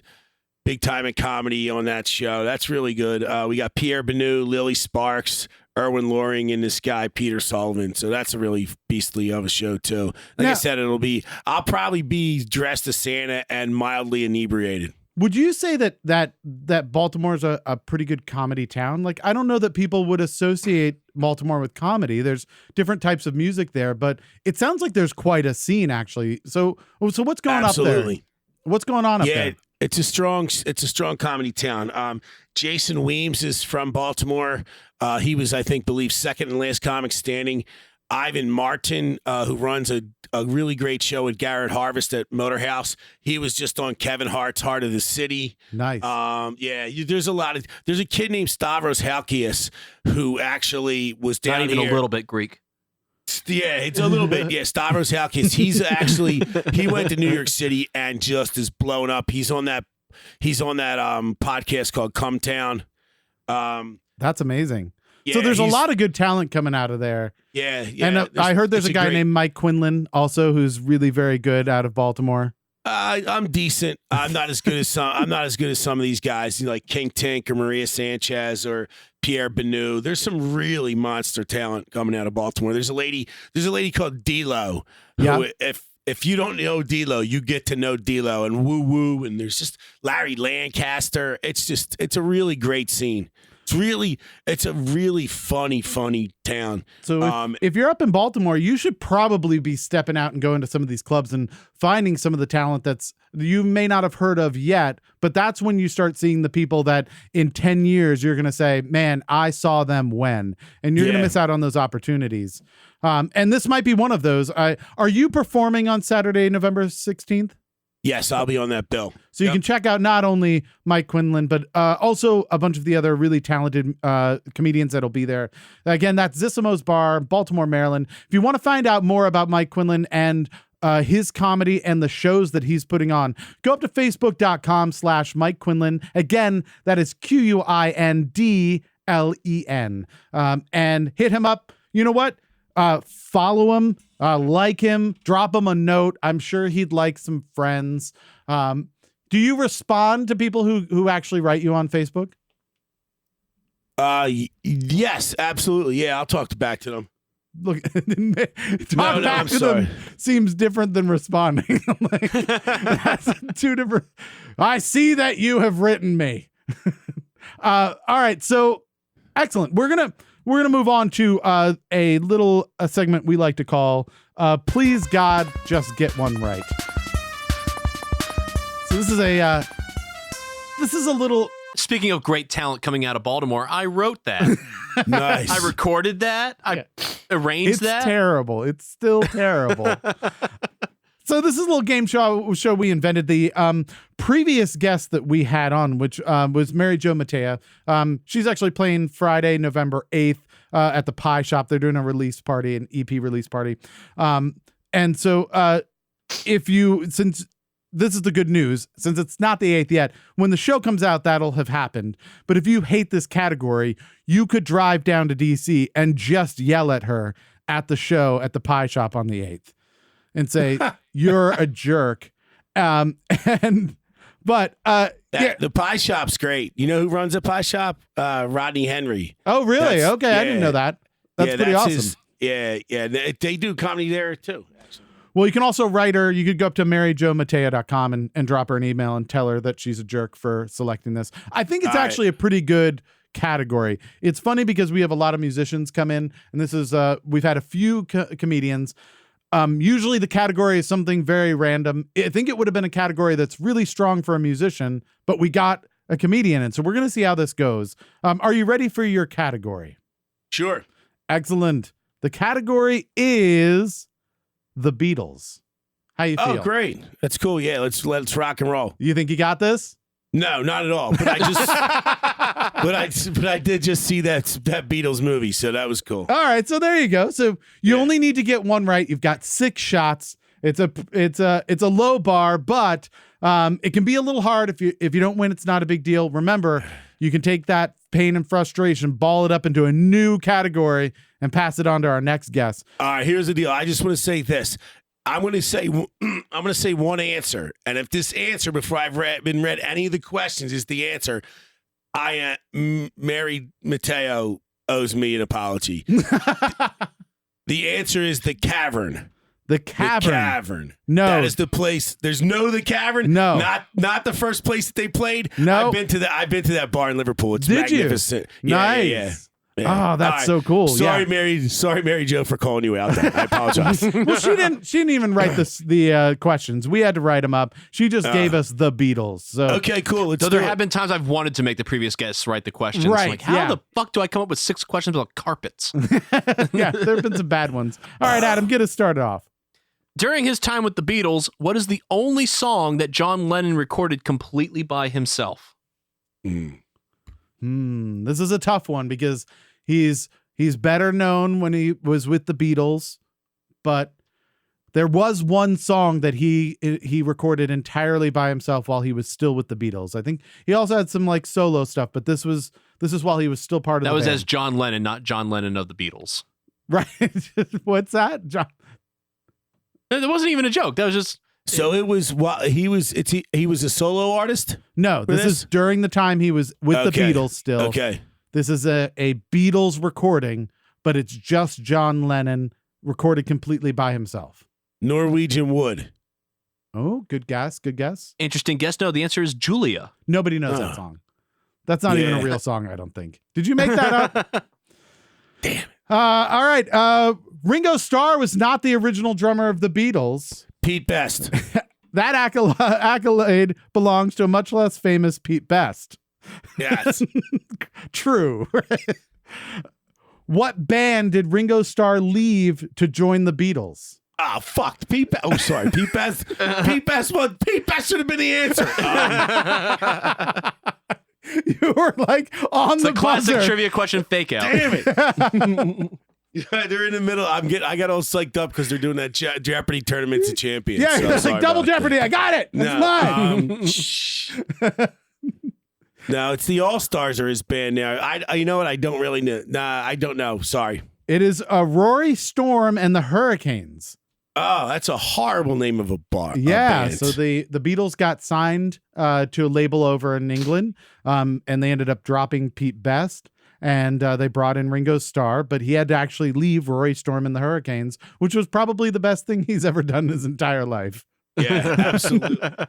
Big Time in Comedy on that show. That's really good. We got Pierre Benoit, Lily Sparks, Erwin Loring, and this guy Peter Sullivan. So that's a really beastly of a show too. Like I said, I'll probably be dressed as Santa and mildly inebriated. Would you say that Baltimore's a pretty good comedy town? Like, I don't know that people would associate Baltimore with comedy. There's different types of music there, but it sounds like there's quite a scene actually. So what's going up there? What's going on up there? It's a strong comedy town. Jason Weems is from Baltimore. He was, I believe, second and last comic standing. Ivan Martin, who runs a really great show with Garrett Harvest at Motor House. He was just on Kevin Hart's Heart of the City. Nice. There's a kid named Stavros Halkias who actually was down Not even here. a little bit Greek. Yeah, it's a little bit. Yeah, Stavros Halkias. He went to New York City and just is blown up. He's on that podcast called Come Town. That's amazing. Yeah, so there's a lot of good talent coming out of there. Yeah. And I heard there's a guy named Mike Quinlan also who's really very good out of Baltimore. I'm decent. I'm not as good as some of these guys, like King Tink or Maria Sanchez or Pierre Benoit. There's some really monster talent coming out of Baltimore. There's a lady called D-Lo who, if you don't know D-Lo, you get to know D-Lo and Woo Woo, and there's just Larry Lancaster. It's a really great scene. It's a really funny town. So if you're up in Baltimore, you should probably be stepping out and going to some of these clubs and finding some of the talent that's you may not have heard of yet, but that's when you start seeing the people that in 10 years you're going to say, man, I saw them when, and you're going to miss out on those opportunities. And this might be one of those. Are you performing on Saturday, November 16th? Yes, I'll be on that bill. So you can check out not only Mike Quinlan, but also a bunch of the other really talented comedians that'll be there. Again, that's Zissimo's Bar, Baltimore, Maryland. If you want to find out more about Mike Quinlan and his comedy and the shows that he's putting on, go up to facebook.com/Mike Quinlan. Again, that is QUINDLEN. And hit him up. You know what? Follow him, like him, drop him a note. I'm sure he'd like some friends. Do you respond to people who actually write you on Facebook? Yes, absolutely. Yeah, I'll talk back to them. Look, talk back to them seems different than responding. Like, that's two different. I see that you have written me. All right, so excellent. We're gonna move on to a segment we like to call "Please God, Just Get One Right." So this is a little. Speaking of great talent coming out of Baltimore, I wrote that. Nice. I recorded that. I arranged that. It's terrible. It's still terrible. So this is a little game show we invented. The previous guest that we had on, which was Mary Jo Matea. She's actually playing Friday, November 8th at the Pie Shop. They're doing a release party, an EP release party. And so since this is the good news, since it's not the 8th yet, when the show comes out, that'll have happened. But if you hate this category, you could drive down to DC and just yell at her at the show at the Pie Shop on the 8th and say, you're a jerk. The Pie Shop's great. You know who runs the Pie Shop? Rodney Henry. Oh, really? Okay, I didn't know that. That's pretty awesome. They do comedy there too. Actually. Well, you can also write her. You could go up to maryjomatea.com and drop her an email and tell her that she's a jerk for selecting this. I think it's actually a pretty good category. It's funny because we have a lot of musicians come in, and this is we've had a few comedians. Usually the category is something very random. I think it would have been a category that's really strong for a musician, but we got a comedian in. So we're going to see how this goes. Are you ready for your category? Sure. Excellent. The category is the Beatles. How you feel? Oh, great. That's cool. Yeah, let's rock and roll. You think you got this? No, not at all. But I just but I did just see that Beatles movie, so that was cool. All right, so there you go. So you only need to get one right. You've got 6 shots. It's a low bar, but it can be a little hard if you don't win. It's not a big deal. Remember, you can take that pain and frustration, ball it up into a new category, and pass it on to our next guest. All right, here's the deal. I just want to say this. I'm going to say one answer, and if this answer before I've read any of the questions is the answer, Mary Mateo owes me an apology. The answer is the Cavern. The Cavern. The Cavern. No, that is the place. There's the Cavern. No, not the first place that they played. No, I've been to that bar in Liverpool. It's Did magnificent. You? Nice. Yeah. Oh, that's so cool. Sorry, Mary Jo, for calling you out there. I apologize. Well, she didn't even write the questions. We had to write them up. She just gave us the Beatles. So okay, cool. So there have been times I've wanted to make the previous guests write the questions. Right, Like, how the fuck do I come up with 6 questions about carpets? Yeah, there have been some bad ones. All right, Adam, get us started off. During his time with the Beatles, what is the only song that John Lennon recorded completely by himself? This is a tough one because he's better known when he was with the Beatles, but there was one song that he recorded entirely by himself while he was still with the Beatles. I think he also had some like solo stuff, but this is while he was still part of the band. That was as John Lennon, not John Lennon of the Beatles. Right. What's that? John? It wasn't even a joke. That was just... So it was while he was a solo artist? No, this is during the time he was with the Beatles still. Okay. This is a Beatles recording, but it's just John Lennon recorded completely by himself. Norwegian Wood. Oh, good guess. Good guess. Interesting guess. No, the answer is Julia. Nobody knows that song. That's not even a real song, I don't think. Did you make that up? Damn. All right. Ringo Starr was not the original drummer of the Beatles. Pete Best. That accolade belongs to a much less famous Pete Best. Yes. True. What band did Ringo Starr leave to join the Beatles? Oh, fuck. Pete Best. Oh, sorry. Pete Best. Pete Best should have been the answer. You were like on it's the a classic buzzer. trivia question fake out. Damn it. Yeah, they're in the middle. I got all psyched up because they're doing that Jeopardy tournaments of champions. Yeah, so it's like double Jeopardy. I got it. That's mine. No, it's the All Stars are his band now. I you know what? I don't really know. Nah, I don't know. Sorry. It is Rory Storm and the Hurricanes. Oh, that's a horrible name of a bar. Yeah, a band. so the Beatles got signed to a label over in England, and they ended up dropping Pete Best, and they brought in Ringo Starr, but he had to actually leave Rory Storm and the Hurricanes, which was probably the best thing he's ever done in his entire life. Yeah, absolutely. All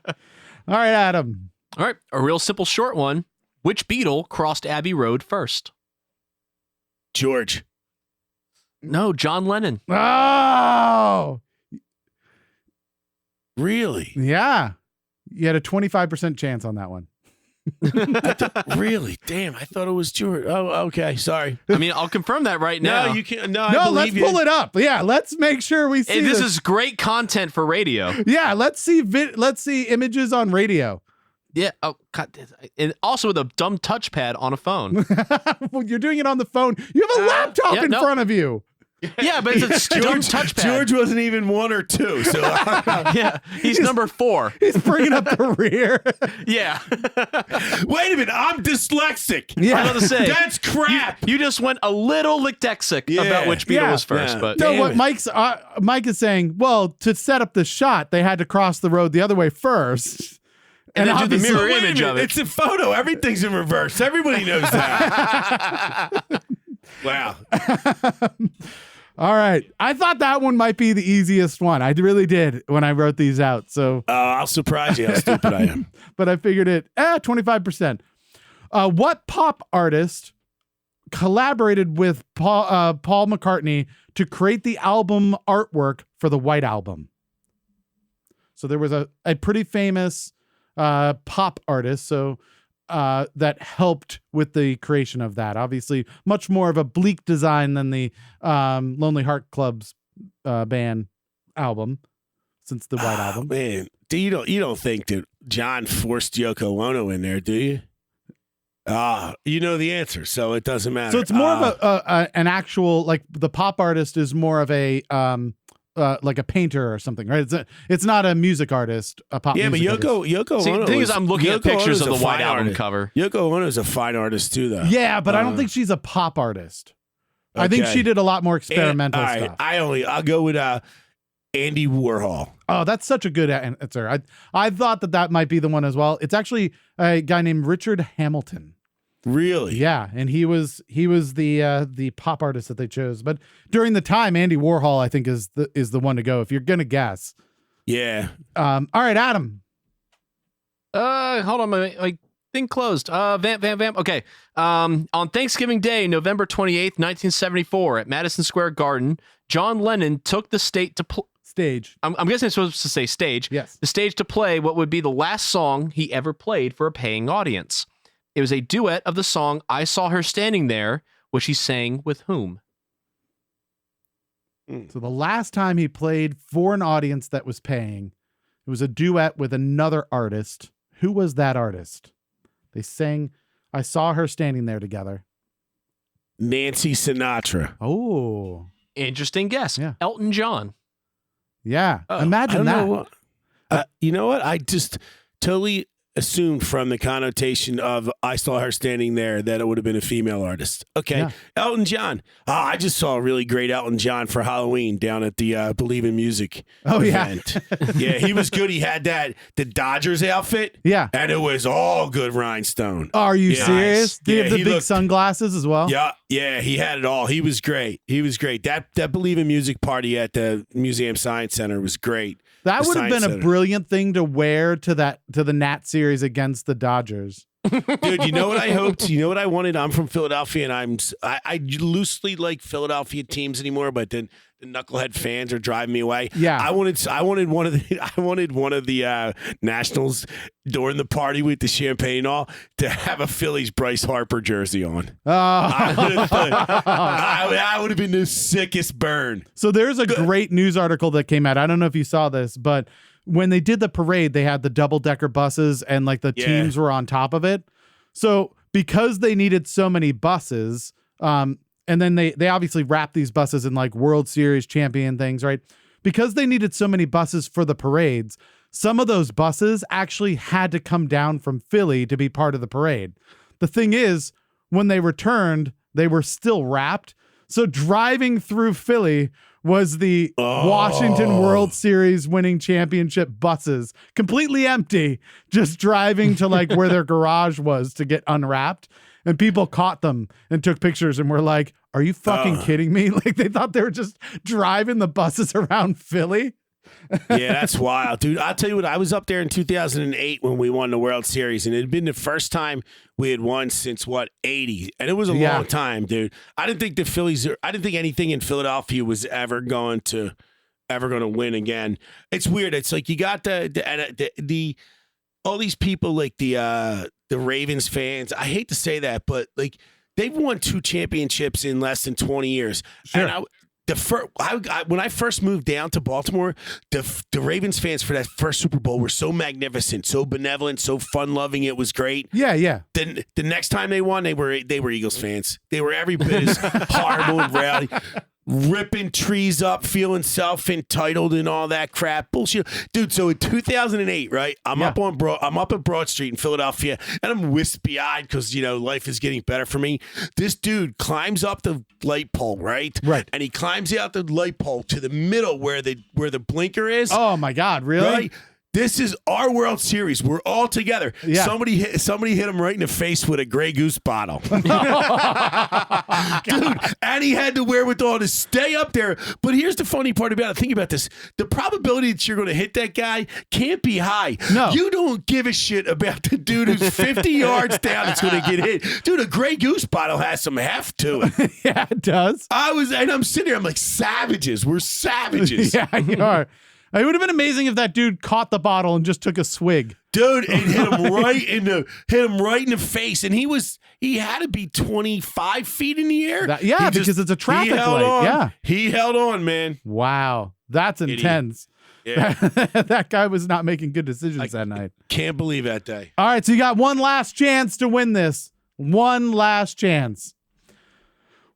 right, Adam. All right, a real simple short one. Which Beatle crossed Abbey Road first? George. No, John Lennon. Oh, Really? yeah. You had a 25% chance on that one. Really? Damn, I thought it was George. Oh, okay. Sorry. I mean, I'll confirm that right now. No, you can't. No, I No, believe let's you. pull it up. Yeah, let's make sure we see Hey, this is great content for radio. Yeah, let's see images on radio. Yeah. Oh, God. And also with a dumb touchpad on a phone. Well, you're doing it on the phone. You have a laptop yeah, in front of you. Yeah, but it's a dumb touchpad. George wasn't even 1 or 2. So Yeah, he's number 4. He's bringing up the rear. Yeah. wait a minute. I'm dyslexic. Yeah. I was going to say. That's crap. You just went a little dyslexic about which Beatle was first. Yeah. But No, Damn what it. Mike is saying, well, to set up the shot, they had to cross the road the other way first. And then do the obviously- mirror Wait a image minute, of it. It's a photo. Everything's in reverse. Everybody knows that. Wow. All right. I thought that one might be the easiest one. I really did when I wrote these out. So I'll surprise you how stupid I am. but I figured 25%. What pop artist collaborated with Paul McCartney to create the album artwork for the White Album? So there was a pretty famous pop artist that helped with the creation of that. Obviously, much more of a bleak design than the Lonely Heart Club's band album, since the White Album. Man, you don't think that John forced Yoko Ono in there, do you? You know the answer, so it doesn't matter. So it's more of an actual, like, the pop artist is more of a like a painter or something, right? It's not a music artist, a pop. Yeah, but music Yoko See, Ono. the thing is, I'm looking at pictures of the White Album artist. cover. Yoko Ono is a fine artist too, though. Yeah, but I don't think she's a pop artist. I think Okay. she did a lot more experimental All right, stuff. I'll go with Andy Warhol. Oh, that's such a good answer. I thought that might be the one as well. It's actually a guy named Richard Hamilton. Really? Yeah, and he was the pop artist that they chose. But during the time, Andy Warhol, I think, is the one to go if you're gonna guess. Yeah. All right, Adam. Hold on, my thing closed. Vamp. Okay. On Thanksgiving Day, November 28th, 1974, at Madison Square Garden, John Lennon took the stage. I'm guessing I'm supposed to say stage. Yes. The stage to play what would be the last song he ever played for a paying audience. It was a duet of the song "I Saw Her Standing There," which he sang with whom? So the last time he played for an audience that was paying, it was a duet with another artist. Who was that artist? They sang "I Saw Her Standing There" together. Nancy Sinatra. Oh, Interesting guess. Yeah. Elton John. yeah. I Imagine don't that. know. You know what? I just totally assumed from the connotation of "I Saw Her Standing There" that it would have been a female artist. Okay. Yeah. Elton John. I just saw a really great Elton John for Halloween down at the Believe in Music event. Yeah, he was good. He had the Dodgers outfit. Yeah. And it was all good rhinestone. Are you Yeah. serious? Do you Yeah, have the he big looked- sunglasses as well? Yeah, he had it all. He was great. That Believe in Music party at the Museum Science Center was great. That The would have been Science a Center. brilliant thing to wear to the Nat series against the Dodgers. Dude, you know what I hoped? You know what I wanted? I'm from Philadelphia, and I loosely like Philadelphia teams anymore, but then the knucklehead fans are driving me away. Yeah. I wanted one of the Nationals during the party with the champagne and all to have a Phillies Bryce Harper jersey on. I would have been the sickest burn. So there's a great news article that came out. I don't know if you saw this, but when they did the parade, they had the double-decker buses and like the Yeah. teams were on top of it. So because they needed so many buses, and then they obviously wrapped these buses in like World Series champion things, right? Because they needed so many buses for the parades, some of those buses actually had to come down from Philly to be part of the parade. The thing is, when they returned, they were still wrapped. So driving through Philly was the Washington World Series winning championship buses, completely empty, just driving to like where their garage was to get unwrapped. And people caught them and took pictures and were like, "Are you fucking kidding me?" Like they thought they were just driving the buses around Philly. Yeah, that's wild, dude. I'll tell you what, I was up there in 2008 when we won the World Series, and it had been the first time we had won since, 80? And it was a long time, dude. I didn't think I didn't think anything in Philadelphia was ever going to win again. It's weird. It's like you got the all these people like the Ravens fans. I hate to say that, but like they've won 2 championships in less than 20 years. Sure. And when I first moved down to Baltimore, the Ravens fans for that first Super Bowl were so magnificent, so benevolent, so fun-loving. It was great. Yeah. Then the next time they won, they were Eagles fans. They were every bit as horrible and rowdy, ripping trees up, feeling self-entitled and all that crap bullshit, dude. So in 2008, right, I'm up at Broad Street in Philadelphia, and I'm wispy-eyed because life is getting better for me. This dude climbs up the light pole, right, and he climbs out the light pole to the middle where the blinker is. Oh my God, really? Right? This is our World Series. We're all together. Yeah. Somebody hit him right in the face with a Grey Goose bottle. Dude, and he had the wherewithal to stay up there. But here's the funny part about it. Think about this. The probability that you're going to hit that guy can't be high. No. You don't give a shit about the dude who's 50 yards down that's going to get hit. Dude, a Grey Goose bottle has some heft to it. Yeah, it does. I'm sitting there. I'm like, savages. We're savages. Yeah, you are. It would have been amazing if that dude caught the bottle and just took a swig. Dude, it hit him right in the face, and he had to be 25 feet in the air. Because it's a traffic light. On. Yeah, he held on, man. Wow, that's intense. Yeah. That guy was not making good decisions that night. Can't believe that day. All right, so you got one last chance to win this. One last chance.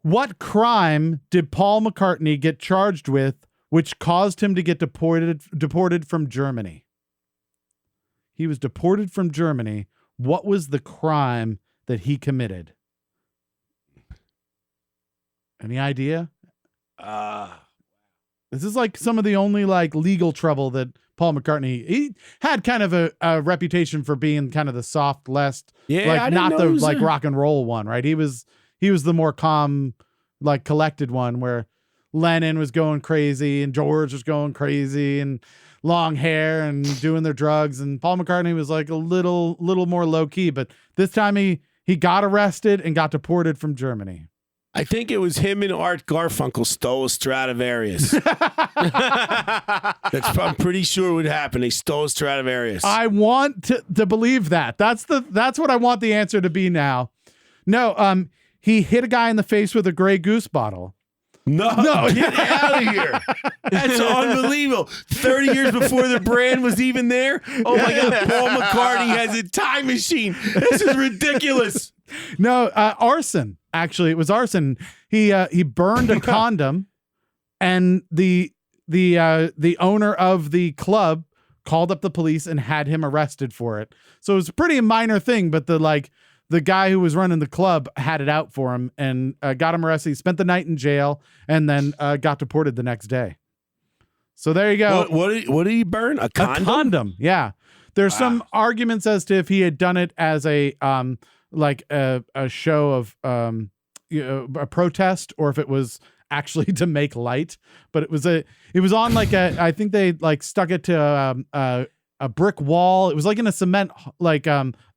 What crime did Paul McCartney get charged with, which caused him to get deported from Germany? He was deported from Germany. What was the crime that he committed? Any idea? This is like some of the only like legal trouble that Paul McCartney, he had kind of a reputation for being kind of the soft, not the like rock and roll one, right? He was the more calm, like collected one, where Lennon was going crazy and George was going crazy and long hair and doing their drugs, and Paul McCartney was like a little more low key. But this time he got arrested and got deported from Germany. I think it was him and Art Garfunkel stole a Stradivarius. I'm pretty sure what happened. They stole a Stradivarius. I want to believe that. That's what I want the answer to be now. No, he hit a guy in the face with a Grey Goose bottle. No, get out of here. That's unbelievable. 30 years before the brand was even there. Oh my God, Paul McCartney has a time machine. This is ridiculous. No, arson. Actually, it was arson. He burned a condom, and the owner of the club called up the police and had him arrested for it. So it was a pretty minor thing, but the guy who was running the club had it out for him and got him arrested. He spent the night in jail and then got deported the next day. So there you go. What did he burn? A condom? A condom. Yeah. There's some arguments as to if he had done it as a show of a protest, or if it was actually to make light. But it was on like I think they like stuck it to a brick wall. It was like in a cement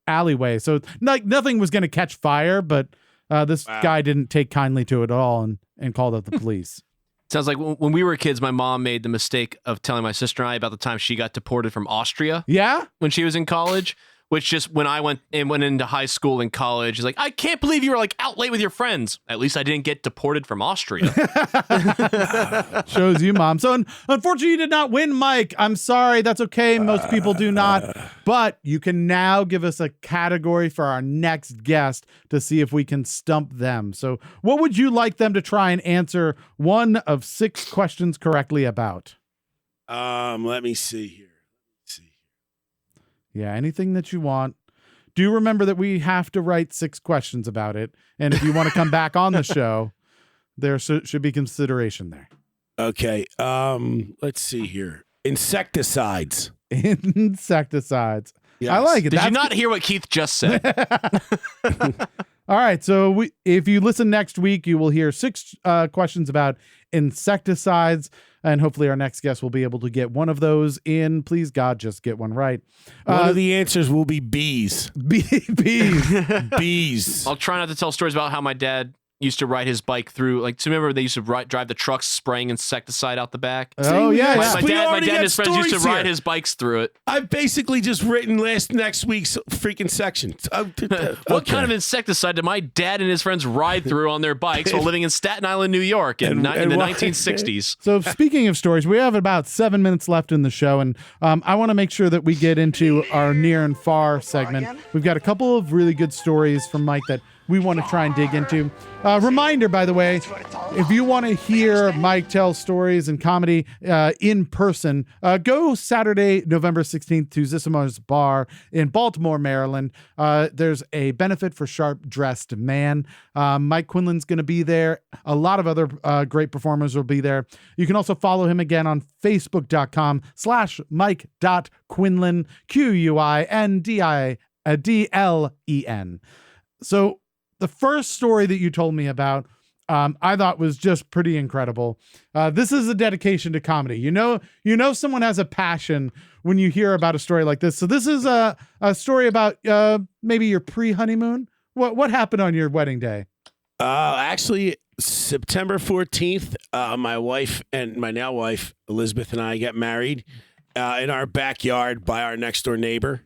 alleyway. So like nothing was going to catch fire, but this guy didn't take kindly to it at all and called out the police. Sounds like when we were kids, my mom made the mistake of telling my sister and I about the time she got deported from Austria. Yeah? When she was in college, which just when I went into high school and college, is like, I can't believe you were like out late with your friends. At least I didn't get deported from Austria. Shows you, Mom. So unfortunately, you did not win, Mike. I'm sorry. That's okay. Most people do not. But you can now give us a category for our next guest to see if we can stump them. So what would you like them to try and answer one of 6 questions correctly about? Let me see here. Yeah, anything that you want. Do remember that we have to write 6 questions about it. And if you want to come back on the show, there should be consideration there. Okay. Let's see here. Insecticides. Insecticides. Yes. I like it. Did you not hear what Keith just said? All right. So if you listen next week, you will hear 6 questions about insecticides. And hopefully our next guest will be able to get one of those in. Please, God, just get one right. One of the answers will be bees. Bees. Bees. I'll try not to tell stories about how my dad used to ride his bike through, like, so remember they used to drive the trucks spraying insecticide out the back? Oh, yeah. My dad and his friends used to ride his bikes through it. I've basically just written next week's freaking section. What kind of insecticide did my dad and his friends ride through on their bikes while living in Staten Island, New York in the 1960s? So speaking of stories, we have about 7 minutes left in the show, and I want to make sure that we get into our near and far segment. We've got a couple of really good stories from Mike that we want to try and dig into. Reminder, by the way, if you want to hear Mike tell stories and comedy in person, go Saturday, November 16th to Zissimo's Bar in Baltimore, Maryland. There's a benefit for Sharp Dressed Man. Mike Quinlan's going to be there. A lot of other great performers will be there. You can also follow him again on Facebook.com/Mike.Quinlan, QUINDIDLEN. So the first story that you told me about, I thought was just pretty incredible. This is a dedication to comedy. You know, someone has a passion when you hear about a story like this. So this is a story about maybe your pre-honeymoon. What happened on your wedding day? Actually, September 14th, my wife and my now wife, Elizabeth, and I got married in our backyard by our next door neighbor.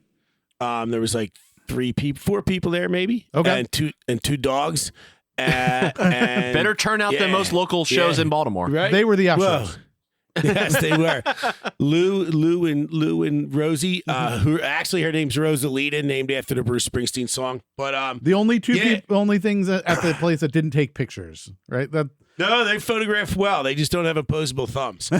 There was like 4 people there, maybe. Okay. And two dogs. And Better turnout than most local shows in Baltimore. Right? They were the ushers. Well, yes, they were. Lou and Rosie, who actually her name's Rosalita, named after the Bruce Springsteen song. But The only only things at the place that didn't take pictures, right? no, they photograph well. They just don't have opposable thumbs.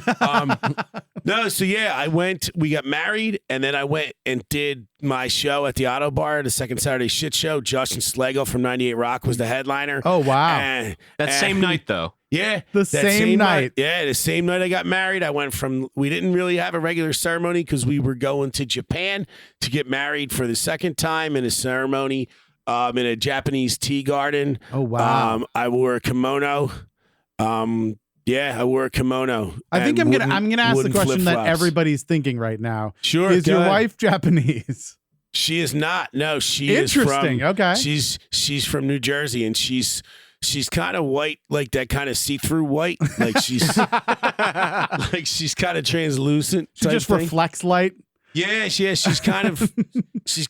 No, so yeah, we got married, and then I went and did my show at the Auto Bar, the Second Saturday Shit Show. Justin Schlegel from 98 Rock was the headliner. Oh, wow. That Same night, though. Yeah. The same night. Yeah, the same night I got married. I went we didn't really have a regular ceremony because we were going to Japan to get married for the second time in a ceremony in a Japanese tea garden. Oh, wow. I wore a kimono. Yeah, I wore a kimono. I think I'm gonna ask the wooden question that flip-flops. everybody's thinking right now. Sure. Is go your ahead. wife Japanese? She is not. No, she is Interesting. from. Okay. She's from New Jersey, and she's kind of white, like that kind of see-through white. Like she's she's kind of translucent. She type just thing. reflects light. Yeah, she's kind of she's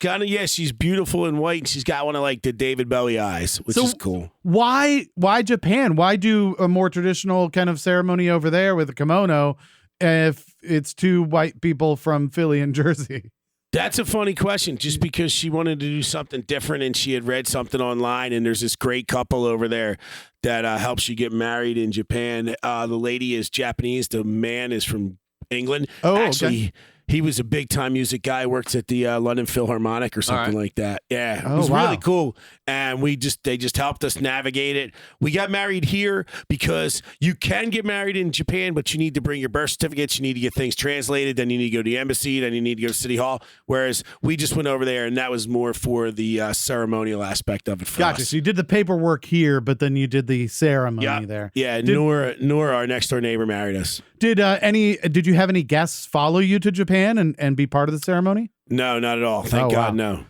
beautiful and white, and she's got one of like the David Bowie eyes, which is cool. Why Japan? Why do a more traditional kind of ceremony over there with a kimono if it's 2 white people from Philly and Jersey? That's a funny question. Just because she wanted to do something different, and she had read something online, and there's this great couple over there that helps you get married in Japan. The lady is Japanese. The man is from England. Oh, actually. Okay. He was a big-time music guy, works at the London Philharmonic or something like that. Yeah, it was really cool. And they just helped us navigate it. We got married here because you can get married in Japan, but you need to bring your birth certificates. You need to get things translated. Then you need to go to the embassy. Then you need to go to City Hall. Whereas we just went over there, and that was more for the ceremonial aspect of it for Gotcha. us. So you did the paperwork here, but then you did the ceremony there. Yeah, Nora, our next-door neighbor, married us. Did you have any guests follow you to Japan and be part of the ceremony? No, not at all. Thank God, no.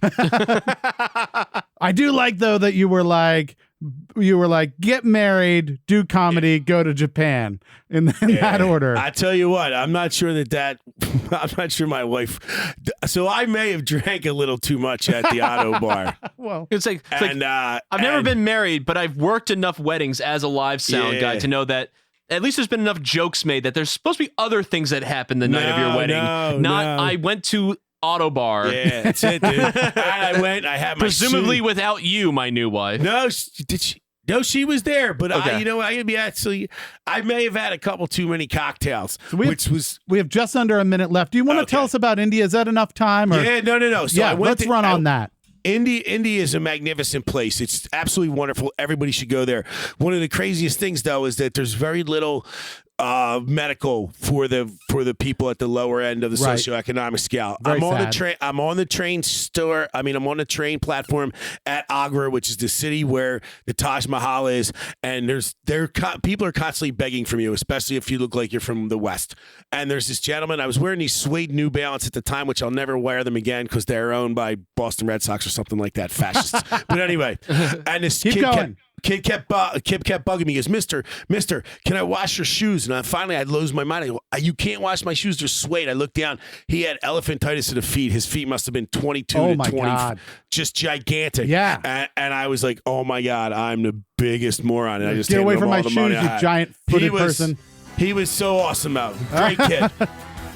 I do like though that you were like, get married, do comedy, go to Japan in that order. I tell you what, I'm not sure I'm not sure my wife. So I may have drank a little too much at the Auto Bar. Well, It's like I've never been married, but I've worked enough weddings as a live sound guy to know that at least there's been enough jokes made that there's supposed to be other things that happen the night of your wedding. I went to Auto Bar. Yeah, that's it, dude. I went. I had my Presumably suit. without you, my new wife. No, did she? No, she was there, but Okay. I may have had a couple too many cocktails, So we have just under a minute left. Do you want to tell us about India? Is that enough time? Or? Yeah, no. So let's run on that. India is a magnificent place. It's absolutely wonderful. Everybody should go there. One of the craziest things, though, is that there's very little medical for the people at the lower end of the socioeconomic scale. I'm on the train platform at Agra, which is the city where the Taj Mahal is, and people are constantly begging from you, especially if you look like you're from the West. And there's this gentleman. I was wearing these suede New Balance at the time, which I'll never wear them again because they're owned by Boston Red Sox or something like that, fascists. But anyway, and this kid kept bugging me. He goes, Mister, can I wash your shoes? And finally, I'd lose my mind. I go, you can't wash my shoes. They're suede. I looked down. He had elephantitis of the feet. His feet must have been 22 to 20. God. Just gigantic. Yeah. And I was like, oh, my God, I'm the biggest moron. And I just get away handed from him my all the shoes, money I you had. giant-footed person. He was so awesome, out. Great kid.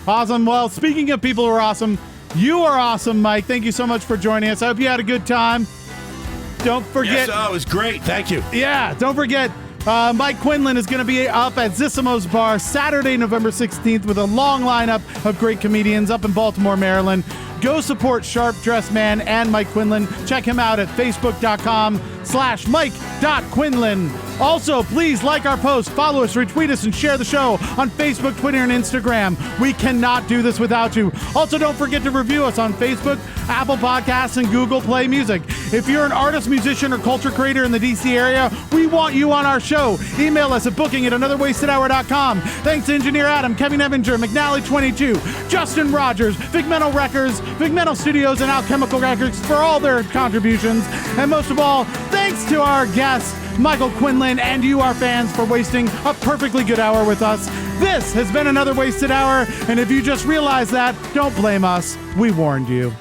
Awesome. Well, speaking of people who are awesome, you are awesome, Mike. Thank you so much for joining us. I hope you had a good time. Don't forget. Yes, it was great. Thank you. Yeah, don't forget. Mike Quinlan is going to be up at Zissimo's Bar Saturday, November 16th with a long lineup of great comedians up in Baltimore, Maryland. Go support Sharp Dressed Man and Mike Quinlan. Check him out at facebook.com/Mike.Quinlan. Also, please like our post, follow us, retweet us, and share the show on Facebook, Twitter, and Instagram. We cannot do this without you. Also, don't forget to review us on Facebook, Apple Podcasts, and Google Play Music. If you're an artist, musician, or culture creator in the DC area, we want you on our show. Email us at booking@anotherwastedhour.com. Thanks to Engineer Adam, Kevin Evinger, McNally22, Justin Rogers, Figmental Records, Figmental Studios, and Alchemical Records for all their contributions. And most of all, thanks to our guest, Michael Quinlan, and you, our fans, for wasting a perfectly good hour with us. This has been Another Wasted Hour, and if you just realized that, don't blame us. We warned you.